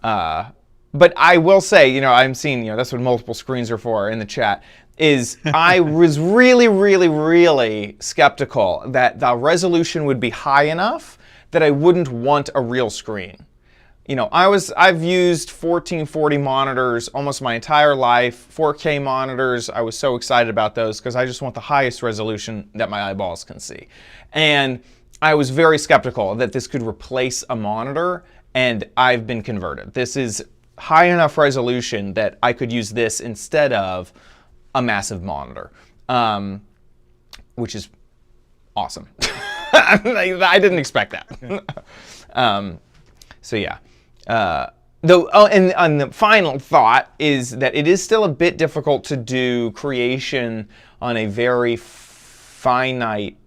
But I will say, I'm seeing, that's what multiple screens are for in the chat, is I was really, really, really skeptical that the resolution would be high enough that I wouldn't want a real screen. I've used 1440 monitors almost my entire life, 4K monitors. I was so excited about those because I just want the highest resolution that my eyeballs can see. And I was very skeptical that this could replace a monitor, and I've been converted. This is high enough resolution that I could use this instead of a massive monitor, which is awesome. I didn't expect that. So yeah. And the final thought is that it is still a bit difficult to do creation on a very finite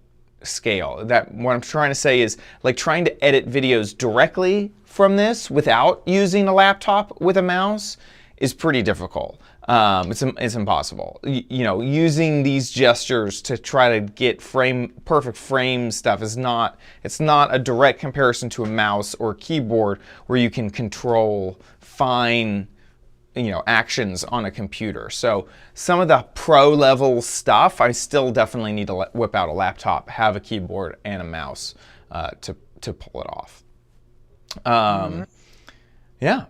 scale. That what I'm trying to say is, like, trying to edit videos directly from this without using a laptop with a mouse is pretty difficult. It's impossible. Using these gestures to try to get perfect frame stuff it's not a direct comparison to a mouse or keyboard where you can control fine actions on a computer. So some of the pro level stuff I still definitely need to whip out a laptop, have a keyboard and a mouse to pull it off. Yeah.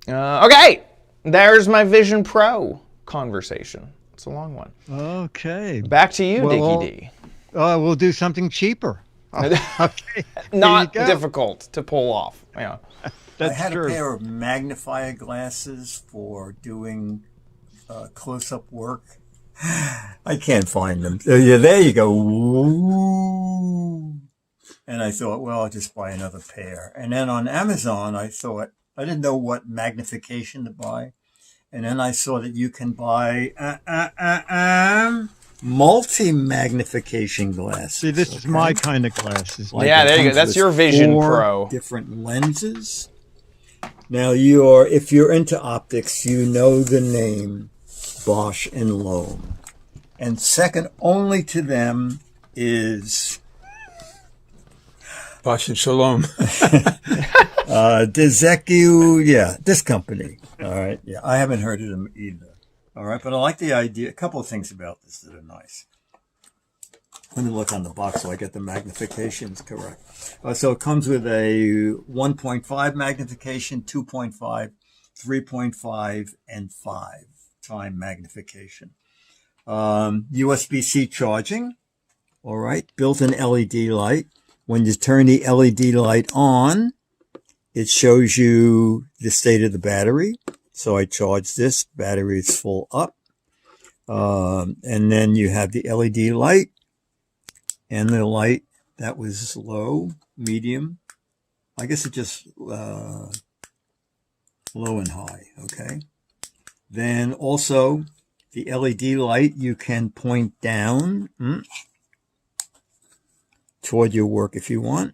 Okay. There's my Vision Pro conversation. It's a long one. Okay. Back to you, Dickie D. We'll do something cheaper. Okay. Not difficult to pull off. Yeah. I had a pair of magnifier glasses for doing close-up work. I can't find them. Yeah, there you go. Ooh. And I thought, well, I'll just buy another pair. And then on Amazon, I thought, I didn't know what magnification to buy. And then I saw that you can buy multi-magnification glasses. See, this is my kind of glasses. Like Yeah, it there you go. comes That's with your Vision 4 Pro. different lenses. Now, if you're into optics, you know the name Bosch and Lomb. And second only to them is Bosch and Shalom. Dezeki, this company. All right. Yeah, I haven't heard of them either. All right, but I like the idea. A couple of things about this that are nice. Let me look on the box so I get the magnifications correct. So it comes with a 1.5 magnification, 2.5, 3.5, and 5 time magnification. USB-C charging. All right, built-in LED light. When you turn the LED light on, it shows you the state of the battery. So I charge this, battery is full up. And then you have the LED light and the light that was low, medium. I guess it just low and high, okay? Then also the LED light you can point down toward your work if you want.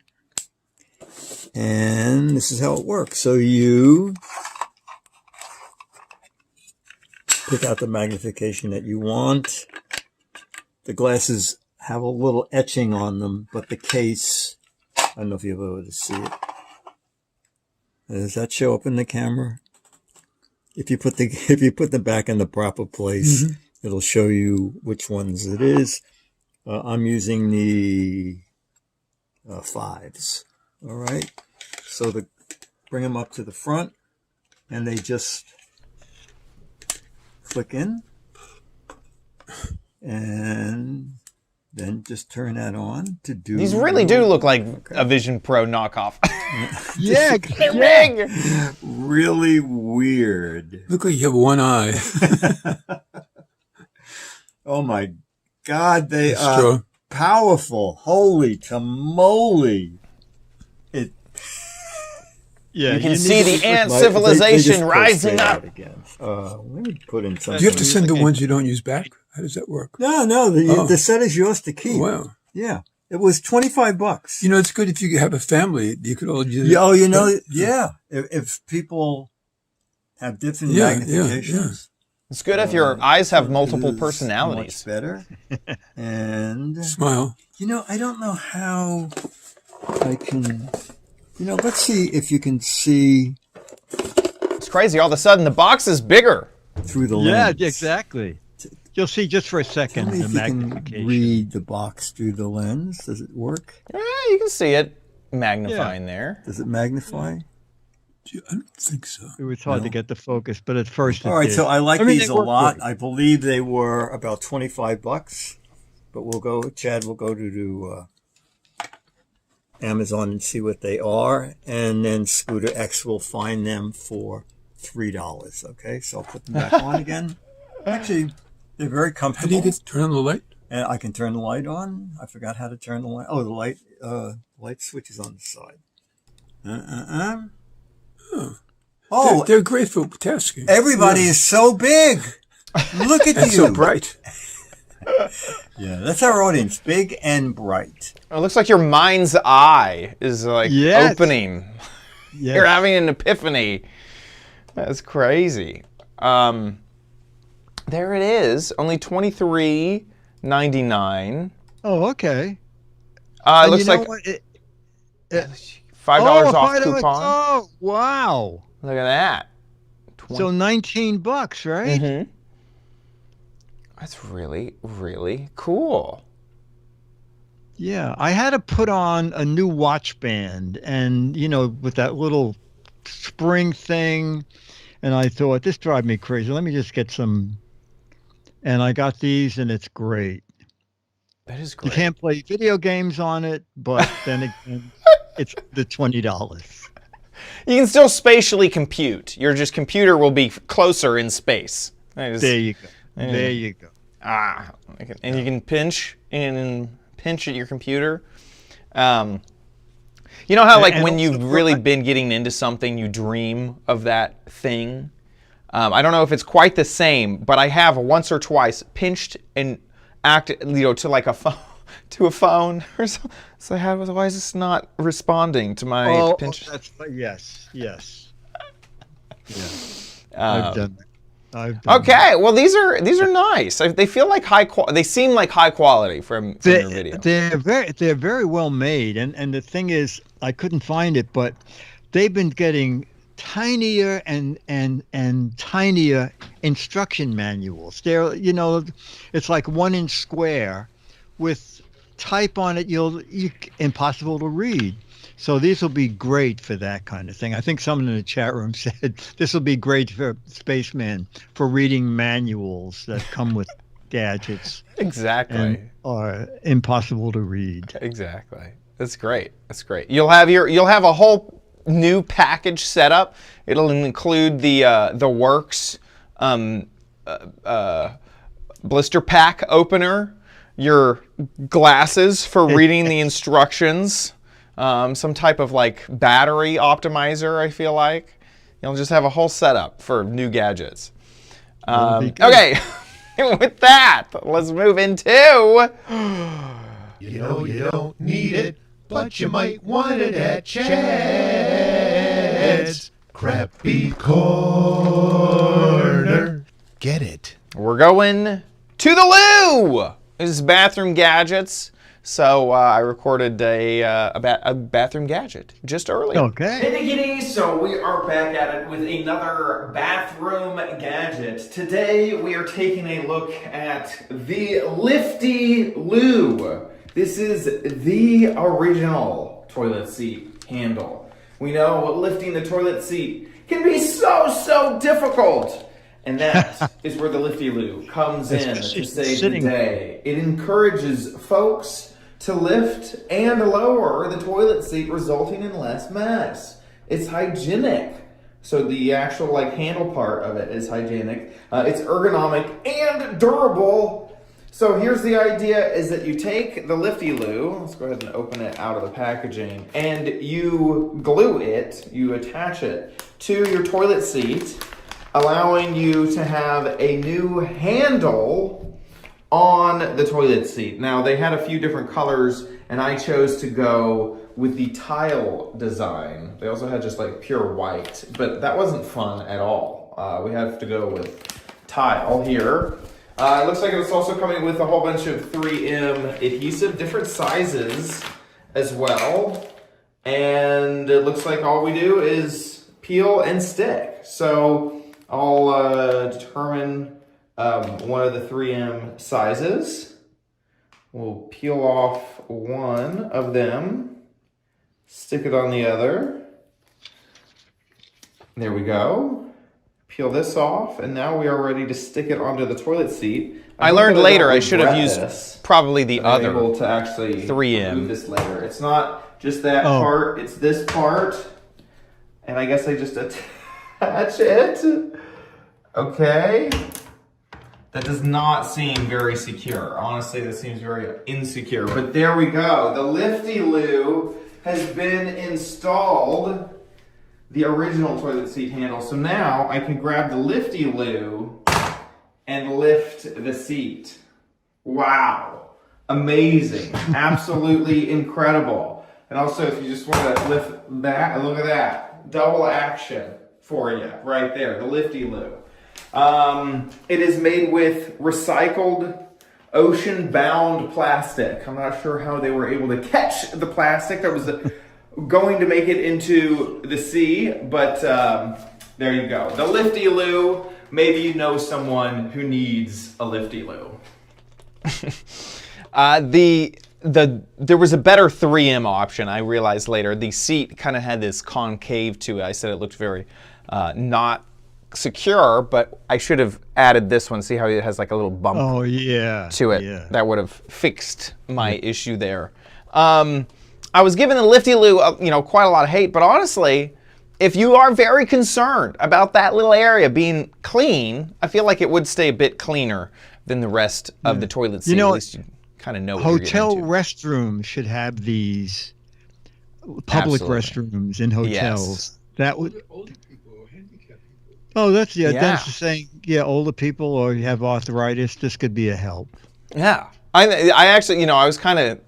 And this is how it works. So you pick out the magnification that you want. The glasses have a little etching on them, but the case, I don't know if you'll be able to see it. Does that show up in the camera? If you put the back in the proper place, it'll show you which ones it is. I'm using the 5s. All right. So bring them up to the front, and they just click in, and then just turn that on to do. These really do look like a Vision Pro knockoff. Yeah, They're big. Really weird. Look like you have one eye. Oh my God, they That's are true. powerful. Holy tamale. Yeah, You can need see to- the ant They civilization just rising press up. that again. Let me put in something. Do you have to send the ones you don't use back? How does that work? No, the set is yours to keep. Wow. Yeah. It was $25. You know, it's good if you have a family. You could all use it. Yeah, oh, you know, yeah. If people have different magnifications. It's good if your eyes have it multiple is personalities. Much better. And, Smile. you know, I don't know how I can, you know, let's see if you can see It's crazy. All of a sudden, the box is bigger. through the Yeah, lens. exactly. You'll see just for a Tell second me the if you can magnification. read the box through the lens. Does it work? You can see it magnifying there. Does it magnify? I don't think so. It was hard to get the focus, but at first it All right, did. so I like mean, these they a work lot. great. I believe they were about $25, but Chad will go to Amazon and see what they are, and then Scooter X will find them for $3. Okay, so I'll put them back on again. Actually, they're very How do comfortable. you turn on the light? And I can turn the light on. I forgot how to turn the light. Oh, the light switch is on the side. Oh, They're great for tasking. everybody is so big. Look at And you. so bright. Yeah, that's our audience. Big and bright. It looks like your mind's eye is like Yes. opening. Yes. You're having an epiphany. That's crazy. There it is. Only $23.99. Oh, okay. It And looks you know like what? $5 off $5 coupon. Oh, wow. Look at that. So $19, right? Mhm. That's really, really cool. Yeah, I had to put on a new watch band, and with that little spring thing, and I thought, this drives me crazy. Let me just get some, and I got these, and it's great. That is You great. can't play video games on it, but then again, it's the $20. You can still spatially compute. Your computer will be closer in space. There you go. Yeah. There you go. And you can pinch at your computer. You know how like And when also you've really been getting into something, you dream of that thing. I don't know if it's quite the same, but I have once or twice pinched act, to like a phone, to a phone or something. So why is this not responding to my pinch? Yes. Yeah. I've done that. Okay, well these are nice. They feel like they seem like high quality from your video. They're very well made, and the thing is, I couldn't find it, but they've been getting tinier and tinier instruction manuals. They're it's like 1 inch square with type on it. Impossible to read. So these will be great for that kind of thing. I think someone in the chat room said this will be great for spacemen for reading manuals that come with gadgets. Exactly. And are impossible to read. Exactly. That's great. You'll have a whole new package set up. It'll include the Works blister pack opener, your glasses for reading the instructions. Some type of like battery optimizer, I feel like. You'll just have a whole setup for new gadgets. Okay, with that, let's move into... You know you don't need it, but you might want it at Chad's Crappy Corner. Get it. We're going to the loo! This is bathroom gadgets. So I recorded a bathroom gadget just earlier. Okay. Hey kitties, so we are back at it with another bathroom gadget. Today we are taking a look at the Lifty Loo. This is the original toilet seat handle. We know lifting the toilet seat can be so difficult. And that is where the Lifty Loo comes in to save the day. It encourages folks to lift and lower the toilet seat, resulting in less mess. It's hygienic. So the actual handle part of it is hygienic. It's ergonomic and durable. So here's the idea is that you take the Lifty Loo, let's go ahead and open it out of the packaging, and you glue it, you attach it to your toilet seat, allowing you to have a new handle on the toilet seat. Now, they had a few different colors, and I chose to go with the tile design. They also had just pure white, but that wasn't fun at all. We have to go with tile here. It looks like it's also coming with a whole bunch of 3M adhesive, different sizes as well. And it looks like all we do is peel and stick. So I'll determine one of the 3M sizes. We'll peel off one of them, stick it on the other. There we go. Peel this off, and now we are ready to stick it onto the toilet seat. I learned later I should have used probably the other able to actually 3M. remove this later. It's not just that part, it's this part. And I guess I just attach it. Okay. That does not seem very secure. Honestly, that seems very insecure. But there we go. The Lifty Loo has been installed. The original toilet seat handle. So now I can grab the Lifty Loo and lift the seat. Wow. Amazing. Absolutely incredible. And also, if you just want to lift that, look at that. Double action for you right there. The Lifty Loo. It is made with recycled ocean-bound plastic. I'm not sure how they were able to catch the plastic that was going to make it into the sea, but there you go. The Lifty Loo. Maybe you know someone who needs a Lifty Loo. There was a better 3M option, I realized later. The seat kind of had this concave to it. I said it looked very not secure, but I should have added this one. See how it has a little bump to it. Yeah. That would have fixed my issue there. I was giving the Lifty Loo quite a lot of hate, but honestly, if you are very concerned about that little area being clean, I feel like it would stay a bit cleaner than the rest of the toilet seat. At least you kind of know what hotel you're getting into. restrooms should have these public restrooms in hotels. Yes. That would. Oh, that's That's saying older people or you have arthritis. This could be a help. Yeah, I actually, I was kind of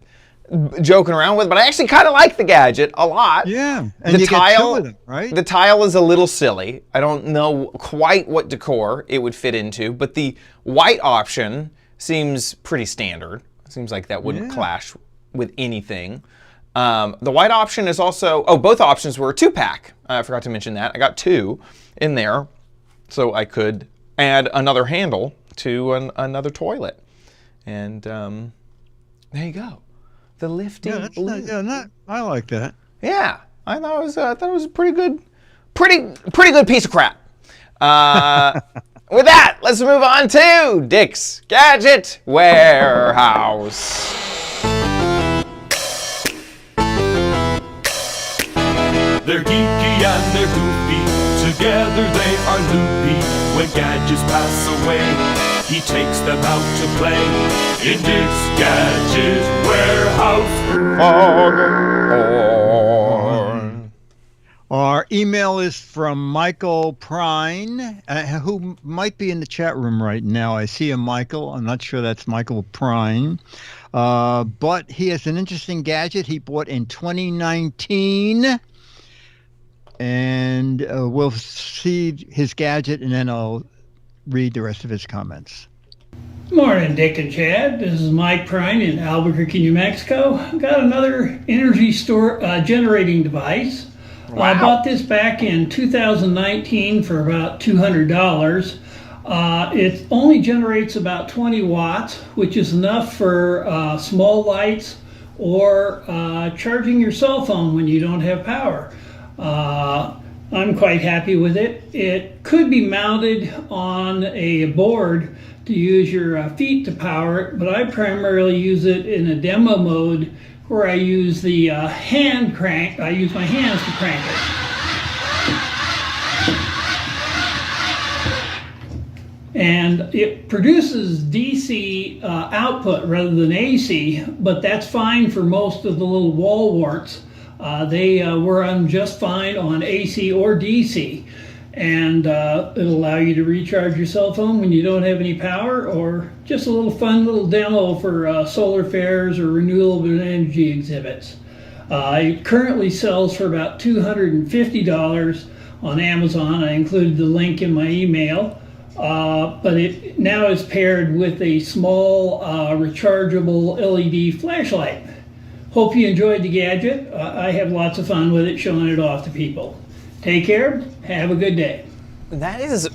joking around with it, but I actually kind of like the gadget a lot. Yeah, and The you tile, get two of them, right? The tile is a little silly. I don't know quite what decor it would fit into, but the white option seems pretty standard. It seems like that wouldn't clash with anything. The white option is also, both options were a 2-pack. I forgot to mention that. I got 2 in there, so I could add another handle to another toilet. And there you go. The lifting. Yeah, I like that. Yeah, I thought it was a pretty good piece of crap. With that, let's move on to Dick's Gadget Warehouse. They're geeky and they're goofy, together they are loopy. When gadgets pass away, he takes them out to play in Dick's Gadget Warehouse. Our email is from Michael Prine, who might be in the chat room right now. I see a Michael. I'm not sure that's Michael Prine. But he has an interesting gadget he bought in 2019. And we'll see his gadget, and then I'll read the rest of his comments. Morning, Dick and Chad. This is Mike Prine in Albuquerque, New Mexico. I've got another energy store generating device. Wow. I bought this back in 2019 for about $200. It only generates about 20 watts, which is enough for small lights or charging your cell phone when you don't have power. I'm quite happy with it. It could be mounted on a board to use your feet to power it, but I primarily use it in a demo mode where I use the hand crank. I use my hands to crank it. And it produces DC output rather than AC, but that's fine for most of the little wall warts. They run just fine on AC or DC, and it'll allow you to recharge your cell phone when you don't have any power, or just a little fun little demo for solar fairs or renewable energy exhibits. It currently sells for about $250 on Amazon. I included the link in my email, but it now is paired with a small rechargeable LED flashlight. Hope you enjoyed the gadget. I have lots of fun with it, showing it off to people. Take care. Have a good day. That's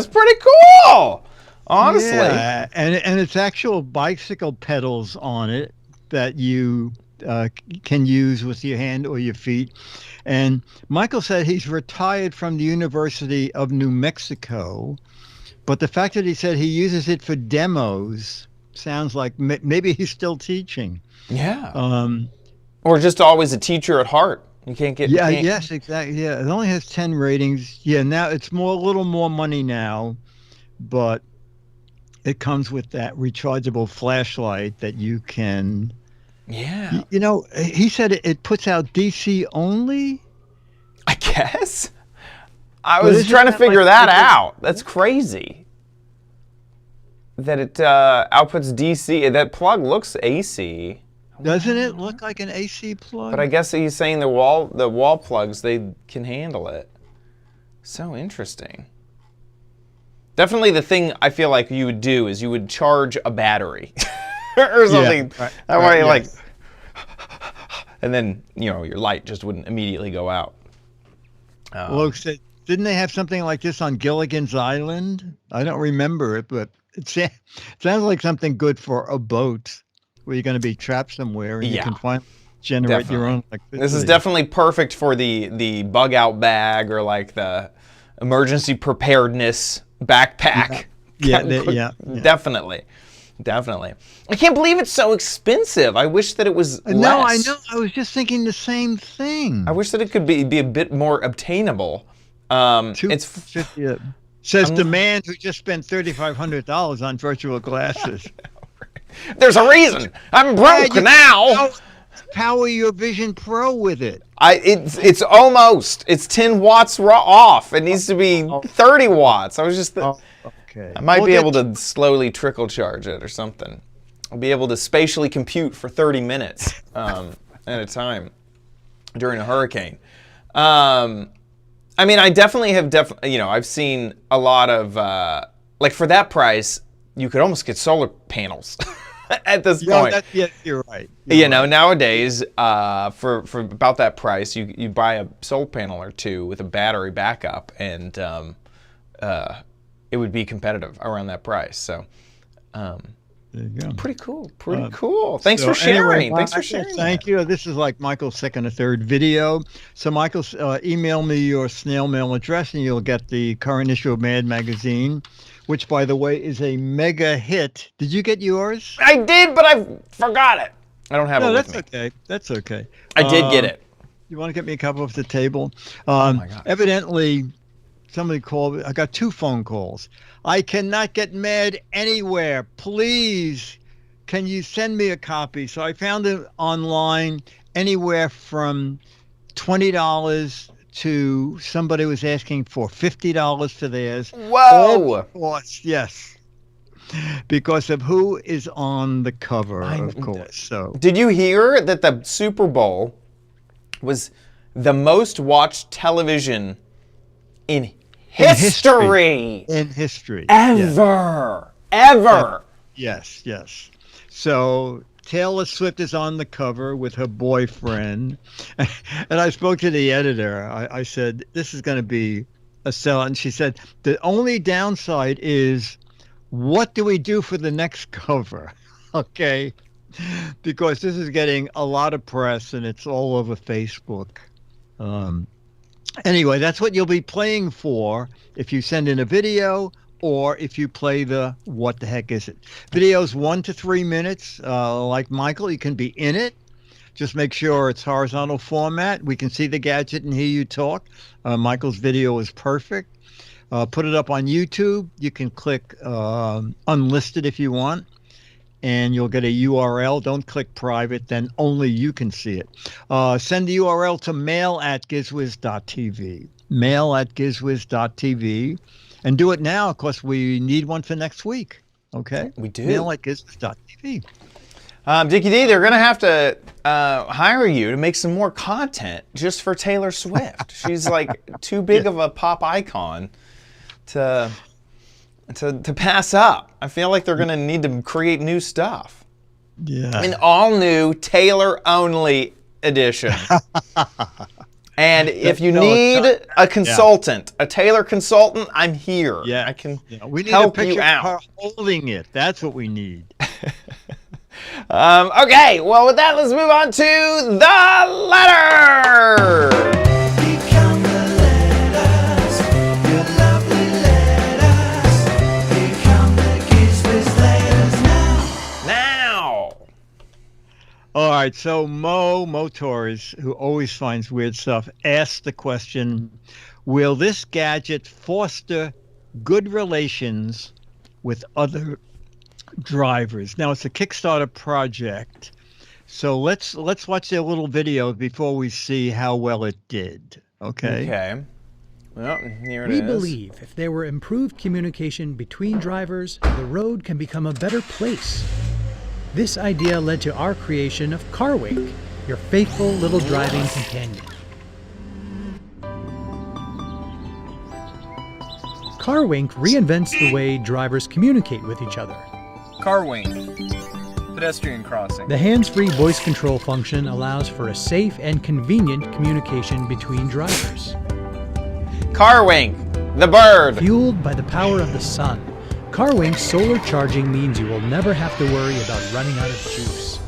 pretty cool. Honestly. Yeah, and it's actual bicycle pedals on it that you can use with your hand or your feet. And Michael said he's retired from the University of New Mexico, but the fact that he said he uses it for demos sounds like maybe he's still teaching. Yeah. Or just always a teacher at heart. You can't get. Yeah. Yes. Exactly. Yeah. It only has 10 ratings. Yeah. Now it's a little more money now, but it comes with that rechargeable flashlight that you can. Yeah. He said it puts out DC only. I guess. I was trying to figure that out. That's crazy. That it outputs DC. That plug looks AC. Doesn't it look like an AC plug? But I guess he's saying the wall plugs, they can handle it. So interesting. Definitely the thing I feel like you would do is you would charge a battery or something. Yeah, that way, like, and then your light just wouldn't immediately go out. Didn't they have something like this on Gilligan's Island? I don't remember it, but it sounds like something good for a boat where you're going to be trapped somewhere and you can generate your own electricity. This is definitely perfect for the bug out bag or like the emergency preparedness backpack. Yeah. Definitely. I can't believe it's so expensive. I wish that it was less. No, I know. I was just thinking the same thing. I wish that it could be a bit more obtainable. $250. Says the man who just spent $3,500 on virtual glasses. There's a reason. I'm broke now. Power your Vision Pro with it. It's almost. It's 10 watts off. It needs to be 30 watts. I was just. Okay. I might be able to slowly trickle charge it or something. be able to spatially compute for 30 minutes at a time during a hurricane. I mean, I definitely have, I've seen a lot of, like for that price, you could almost get solar panels at this point. Yeah, you're right. Nowadays, for about that price, you buy a solar panel or two with a battery backup, and it would be competitive around that price. So, there you go. Pretty cool. Pretty cool. Thanks for sharing. Thanks for sharing. Thank you. This is like Michael's second or third video. So, Michael, email me your snail mail address, and you'll get the current issue of Mad Magazine, which, by the way, is a mega hit. Did you get yours? I did, but I forgot it. I don't have it with me. That's okay. That's okay. I did get it. You want to get me a cup off the table? Oh my God. Evidently, somebody called. I got 2 phone calls. I cannot get Mad anywhere. Please, can you send me a copy? So I found it online, anywhere from $20 to somebody was asking for $50 for theirs. Whoa! Of course, yes. Because of who is on the cover, of course. So, did you hear that the Super Bowl was the most watched television in history? In history. Ever. Yes. So Taylor Swift is on the cover with her boyfriend. And I spoke to the editor. I said, this is going to be a sellout. And she said, the only downside is, what do we do for the next cover? Okay. Because this is getting a lot of press and it's all over Facebook. Anyway, that's what you'll be playing for if you send in a video or if you play the What the Heck Is It? Video's 1 to 3 minutes. Like Michael, you can be in it. Just make sure it's horizontal format. We can see the gadget and hear you talk. Michael's video is perfect. Put it up on YouTube. You can click unlisted if you want, and you'll get a URL. Don't click private, then only you can see it. Send the URL to mail@gizwiz.tv. Mail@gizwiz.tv. And do it now, of course, we need one for next week. Okay? We do. Mail@gizwiz.tv. Dickie D, they're going to have to hire you to make some more content just for Taylor Swift. She's like too big of a pop icon to pass up. I feel like they're going to need to create new stuff. Yeah. An all-new Taylor-only edition. And if you need a consultant, a Taylor consultant, I'm here. Yeah. I can We need help a picture you of her out. holding it. That's what we need. Okay, well, with that, let's move on to the letter. Become the letters, your lovely letters. Become the Giz Wiz letters now. All right, so Mo Torres, who always finds weird stuff, asked the question, will this gadget foster good relations with other drivers? Now, it's a Kickstarter project, so let's watch their little video before we see how well it did. Okay. Well, here it We is. believe if there were improved communication between drivers, the road can become a better place. This idea led to our creation of CarWink, your faithful little driving companion. CarWink reinvents the way drivers communicate with each other. CarWink, pedestrian crossing. The hands-free voice control function allows for a safe and convenient communication between drivers. CarWink, the bird. Fueled by the power of the sun, CarWink's solar charging means you will never have to worry about running out of juice.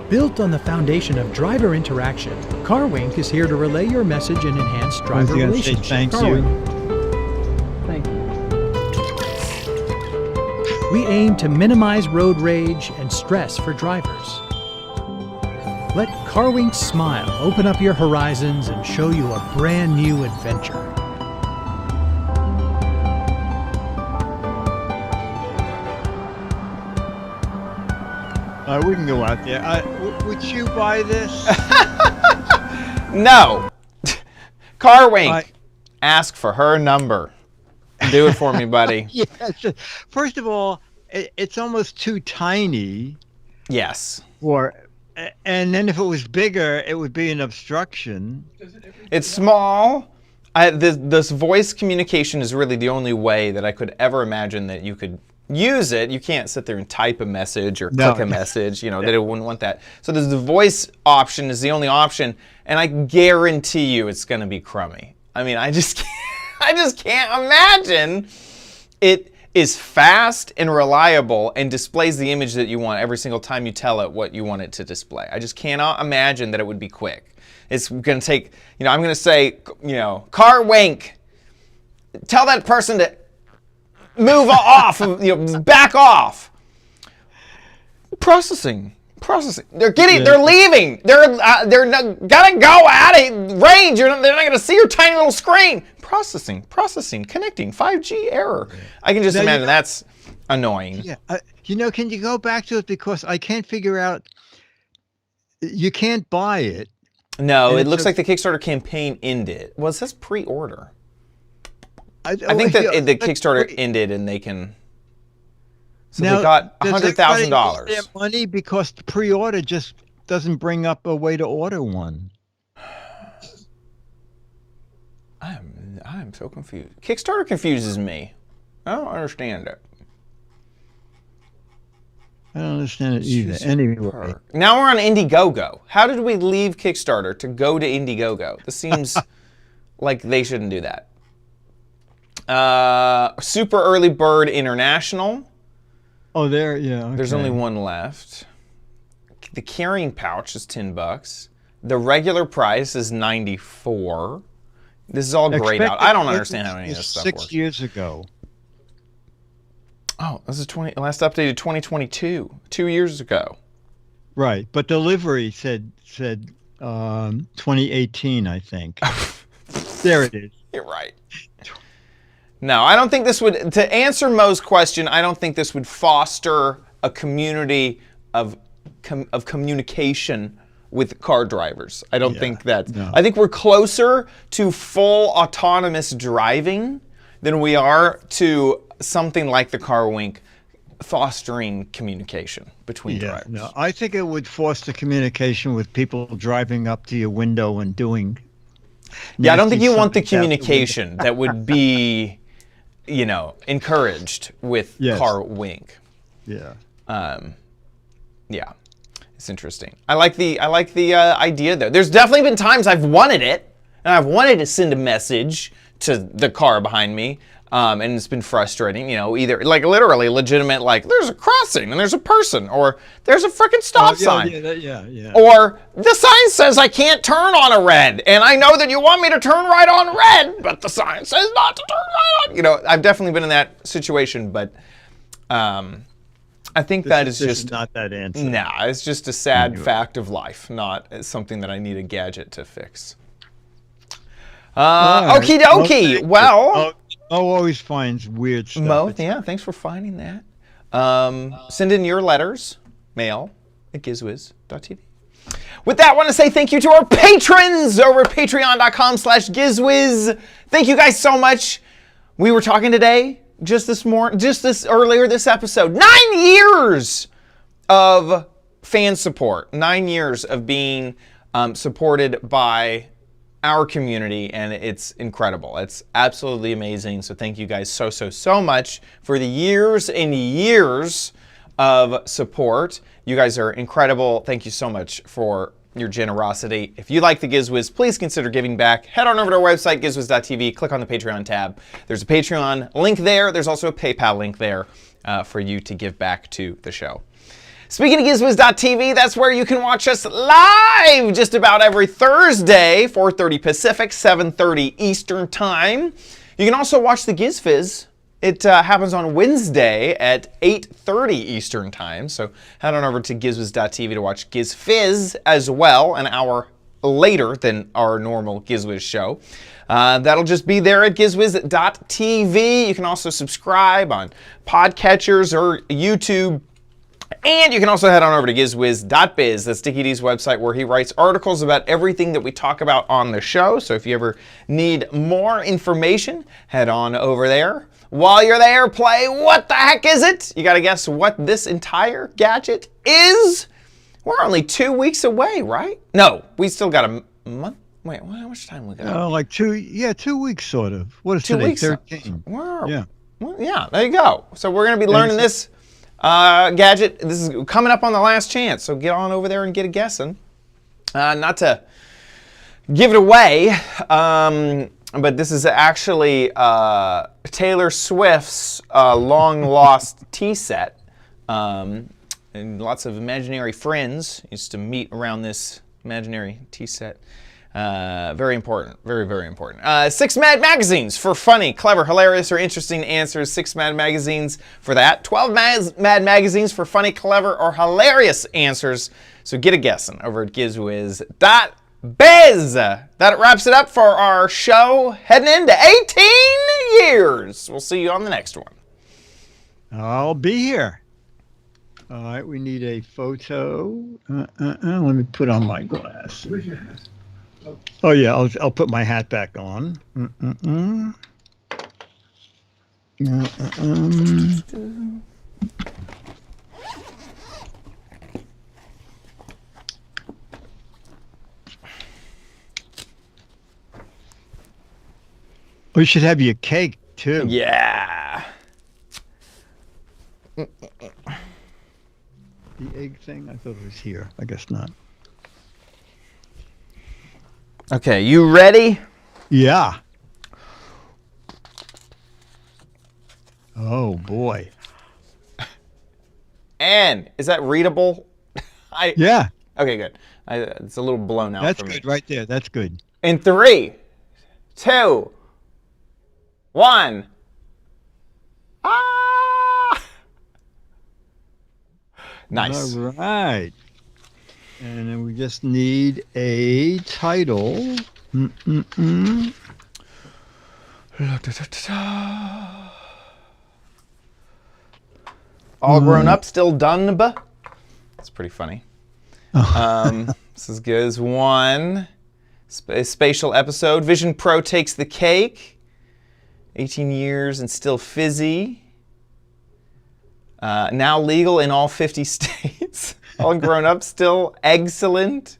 Built on the foundation of driver interaction, CarWink is here to relay your message and enhance driver Say relationships. thank you. Thank you. We aim to minimize road rage and stress for drivers. Let CarWink's smile open up your horizons and show you a brand new adventure. We can go out there. Would you buy this? No. CarWink, ask for her number. Do it for me, buddy. Yes. First of all, it's almost too tiny. Yes. And then if it was bigger, it would be an obstruction. It's small. This voice communication is really the only way that I could ever imagine that you could use it. You can't sit there and type a message or click a message, that it wouldn't want that. So there's the voice option is the only option, and I guarantee you it's going to be crummy. I mean, I just can't imagine it is fast and reliable and displays the image that you want every single time you tell it what you want it to display. I just cannot imagine that it would be quick. It's going to take, I'm going to say, car wink. Tell that person to move off, back off. Processing. They're leaving. They're gonna go out of range. They're not gonna see your tiny little screen. Processing, connecting, 5G error. I can just imagine that's annoying. Yeah, can you go back to it, because I can't figure out. You can't buy it. No, it looks like the Kickstarter campaign ended. Well, it says pre-order. I think that the Kickstarter ended and they can. So now, they got $100,000. Their money because the pre-order just doesn't bring up a way to order one. I'm so confused. Kickstarter confuses me. I don't understand it. I don't understand it either. Anyway. Now we're on Indiegogo. How did we leave Kickstarter to go to Indiegogo? This seems like they shouldn't do that. Super Early Bird International. Oh, there, yeah. Okay. There's only one left. The carrying pouch is $10. The regular price is $94. This is all grayed out. I don't understand how any of this stuff works. 6 years ago. Oh, this is last updated 2022, 2 years ago. Right, but delivery said 2018, I think. There it is. You're right. No, I don't think this would, to answer Mo's question, I don't think this would foster a community of communication with car drivers. I don't think that. No. I think we're closer to full autonomous driving than we are to something like the Car Wink fostering communication between drivers. No, I think it would foster communication with people driving up to your window and doing. Yeah, I don't think you want the communication that would be, encouraged with Car Wink. Yeah. Yeah. It's interesting. I like the idea though. There's definitely been times I've wanted it, and I've wanted to send a message to the car behind me, and it's been frustrating. Either literally legitimate, there's a crossing and there's a person, or there's a freaking stop sign. Yeah. Or the sign says I can't turn on a red, and I know that you want me to turn right on red, but the sign says not to turn right on. I've definitely been in that situation, but I think this is not that answer. No, it's just a sad fact of life, not something that I need a gadget to fix. Okie dokie. Well, Mo always finds weird stuff. Mo, thanks for finding that. Send in your letters, mail at gizwiz.tv. With that, I want to say thank you to our patrons over at patreon.com/gizwiz. Thank you guys so much. We were talking today, earlier this episode, 9 years of fan support, 9 years of being supported by our community, and it's incredible. It's absolutely amazing. So thank you guys so much for the years and years of support. You guys are incredible. Thank you so much for your generosity. If you like the Giz Wiz, please consider giving back. Head on over to our website, gizwiz.tv, click on the Patreon tab. There's a Patreon link there. There's also a PayPal link there for you to give back to the show. Speaking of gizwiz.tv, that's where you can watch us live just about every Thursday, 4:30 Pacific, 7:30 Eastern Time. You can also watch the Giz Fizz. It happens on Wednesday at 8:30 Eastern Time. So head on over to gizwiz.tv to watch Giz Fizz as well, an hour later than our normal Giz Wiz show. That'll just be there at gizwiz.tv. You can also subscribe on podcatchers or YouTube. And you can also head on over to gizwiz.biz, that's Dickie D's website, where he writes articles about everything that we talk about on the show. So if you ever need more information, head on over there. While you're there, play What the Heck Is It? You gotta guess what this entire gadget is. We're only 2 weeks away, right? No, we still got a month. Wait, how much time we got? Like 2 weeks, sort of. What is 2 today? weeks. 13. Wow. Yeah. Well, yeah, there you go. So we're going to be learning this gadget. This is coming up on the last chance. So get on over there and get a guessing. Not to give it away, but this is actually Taylor Swift's long-lost tea set. And lots of imaginary friends used to meet around this imaginary tea set. Very important. Very, very important. 6 Mad Magazines for funny, clever, hilarious, or interesting answers. 6 Mad Magazines for that. 12 Mad Magazines for funny, clever, or hilarious answers. So get a guessing over at gizwiz.biz. That wraps it up for our show heading into 18 years. We'll see you on the next one. I'll be here. All right, we need a photo. Let me put on my glasses. Oh yeah, I'll put my hat back on. We should have your cake too. Yeah. The egg thing? I thought it was here. I guess not. Okay, you ready? Yeah. Oh boy. And is that readable? Yeah. Okay, good. It's a little blown out. That's for me. good right there. That's good. In 3, 2, 1. Ah! Nice. All right. And then we just need a title. All grown up, still done. That's pretty funny. This is Giz 1. Spatial episode. Vision Pro takes the cake. 18 years and still fizzy. Now legal in all 50 states. All grown up, still excellent.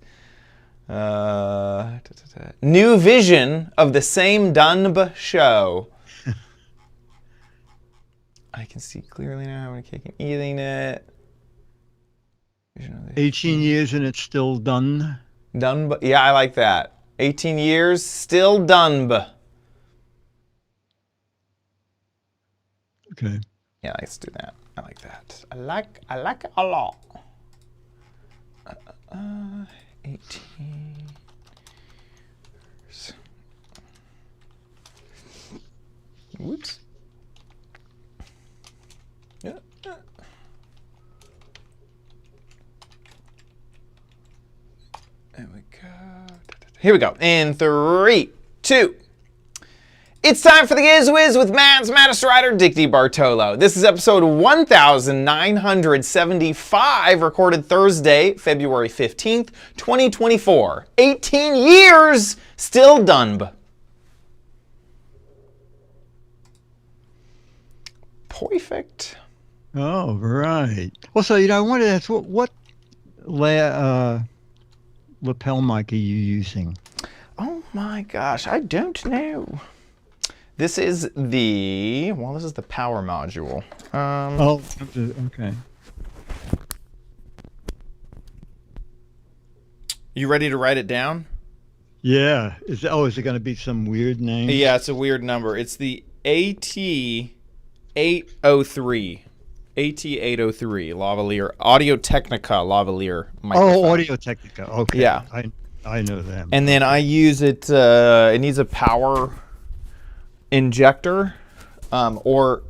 New vision of the same Dunb show. I can see clearly now having a cake and eating it. 18 years and it's still done. Dunb, yeah, I like that. 18 years, still Dunb. Okay. Yeah, let's do that. I like that. I like it a lot. 18 years. Whoops. Yeah. There we go. Here we go. In 3, 2. It's time for the Giz Wiz with Matt's Maddest Writer, Dick DiBartolo. This is episode 1975, recorded Thursday, February 15th, 2024. 18 years, still done. Perfect. Oh, right. Well, so, I wanted to ask, what lapel mic are you using? Oh my gosh, I don't know. This is the, this is the power module. Okay. You ready to write it down? Yeah. Is it going to be some weird name? Yeah, it's a weird number. It's the AT803. AT803 lavalier, Audio Technica lavalier microphone. Oh, Audio Technica. Okay. Yeah. I know them. And then I use it, it needs a power injector, or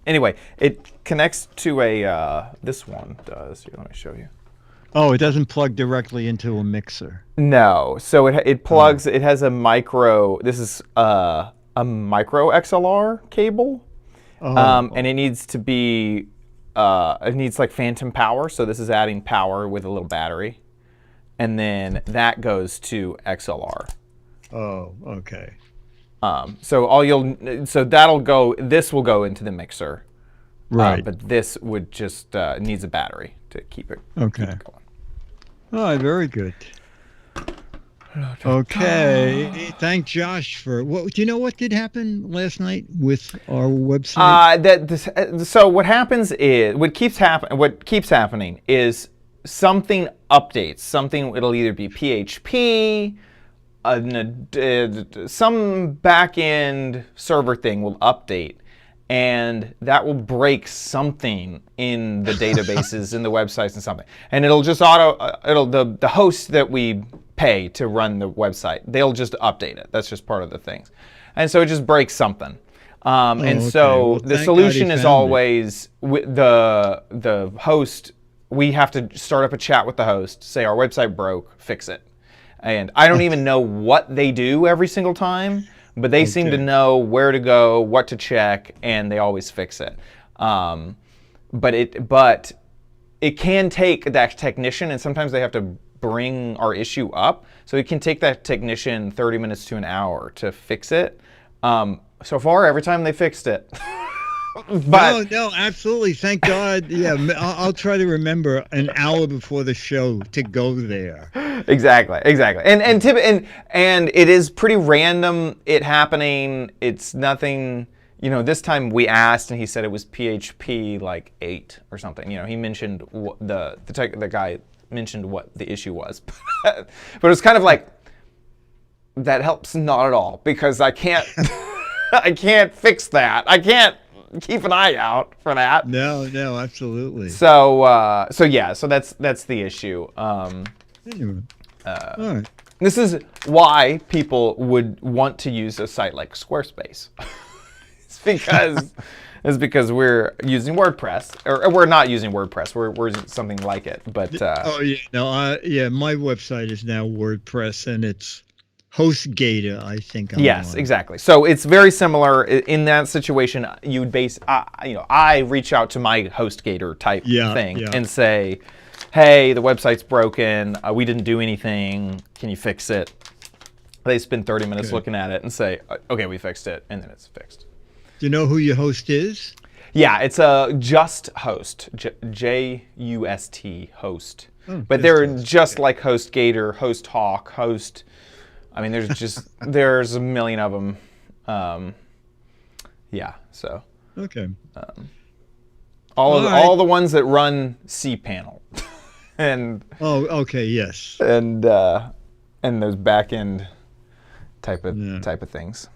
anyway, it connects to a, this one does. Here, let me show you. Oh, it doesn't plug directly into a mixer. No, so it plugs, it has a micro, this is a micro XLR cable. And it needs to be, it needs like phantom power. So this is adding power with a little battery. And then that goes to XLR. Oh, okay. So that'll go. This will go into the mixer, Right. but this would just needs a battery to keep it Okay. keep it going. All right, very good. Okay, thank Josh for what. Do you know what did happen last night with our website? So what happens is what keeps happening is something updates. Something, it'll either be PHP, some back-end server thing will update, and that will break something in the databases, in the websites and something. And it'll just the host that we pay to run the website, they'll just update it. That's just part of the things. And so it just breaks something. So well, the thank solution God he is found always the host. We have to start up a chat with the host, say our website broke, fix it. And I don't even know what they do every single time, but they seem to know where to go, what to check, and they always fix it. But it can take that technician, and sometimes they have to bring our issue up. So it can take that technician 30 minutes to an hour to fix it. So far, every time they fixed it. But no, absolutely. Thank God. Yeah, I'll try to remember an hour before the show to go there. Exactly. And it is pretty random. It happening. It's nothing. This time we asked, and he said it was PHP like 8 or something. He mentioned the guy mentioned what the issue was, but it was kind of like that helps not at all, because I can't I can't fix that. I can't keep an eye out for that. No, absolutely. So that's the issue. Anyway. All right. This is why people would want to use a site like Squarespace. It's because we're using WordPress, or we're not using WordPress. We're using something like it. But my website is now WordPress, and it's HostGator, I think. Yes, exactly. So it's very similar in that situation. You'd base, I reach out to my HostGator type thing and say, "Hey, the website's broken. We didn't do anything. Can you fix it?" They spend 30 minutes looking at it and say, "Okay, we fixed it," and then it's fixed. Do you know who your host is? Yeah, it's a Just Host, J-U-S-T, Host. But they're just like HostGator, Host Hawk, Host. I mean, there's a million of them. So. Okay. All the ones that run cPanel, and. Oh, okay, yes. And those back end type of things.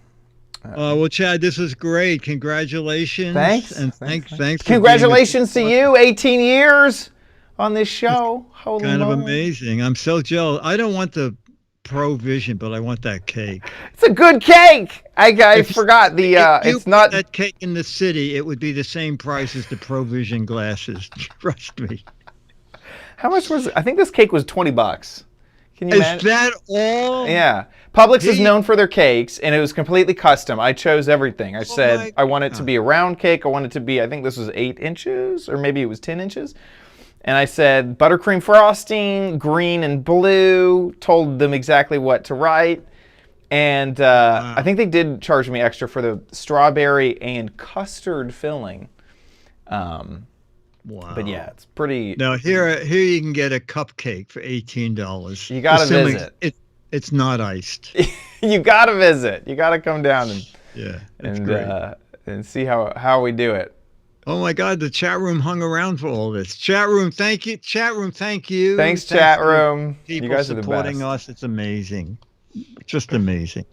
Well, Chad, this was great. Congratulations. Thanks. And thanks. Congratulations to you. 18 years on this show. Holy kind moly. of amazing. I'm so jealous. I don't want the Provision, but I want that cake. It's a good cake. I forgot the. It's not that cake in the city. It would be the same price as the Provision glasses. Trust me. How much was it? I think this cake was $20. Can you imagine? Is that all? Yeah. Publix is known for their cakes, and it was completely custom. I chose everything. I said I want it to be a round cake. I want it to be, I think this was 8 inches, or maybe it was 10 inches. And I said buttercream frosting, green and blue, told them exactly what to write. And I think they did charge me extra for the strawberry and custard filling. Wow. But yeah, it's pretty. Now here you can get a cupcake for $18. You got to visit. It's not iced. You got to visit. You got to come down and see how we do it. Oh my God, the chat room hung around for all this. Chat room, thank you. Chat room, thank you. Thanks chat room. People you guys are the supporting best. us. It's amazing. Just amazing.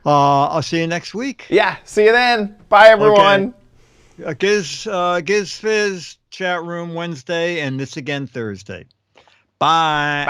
I'll see you next week. Yeah, see you then. Bye everyone. Okay. Giz Fizz chat room Wednesday, and this again Thursday. Bye.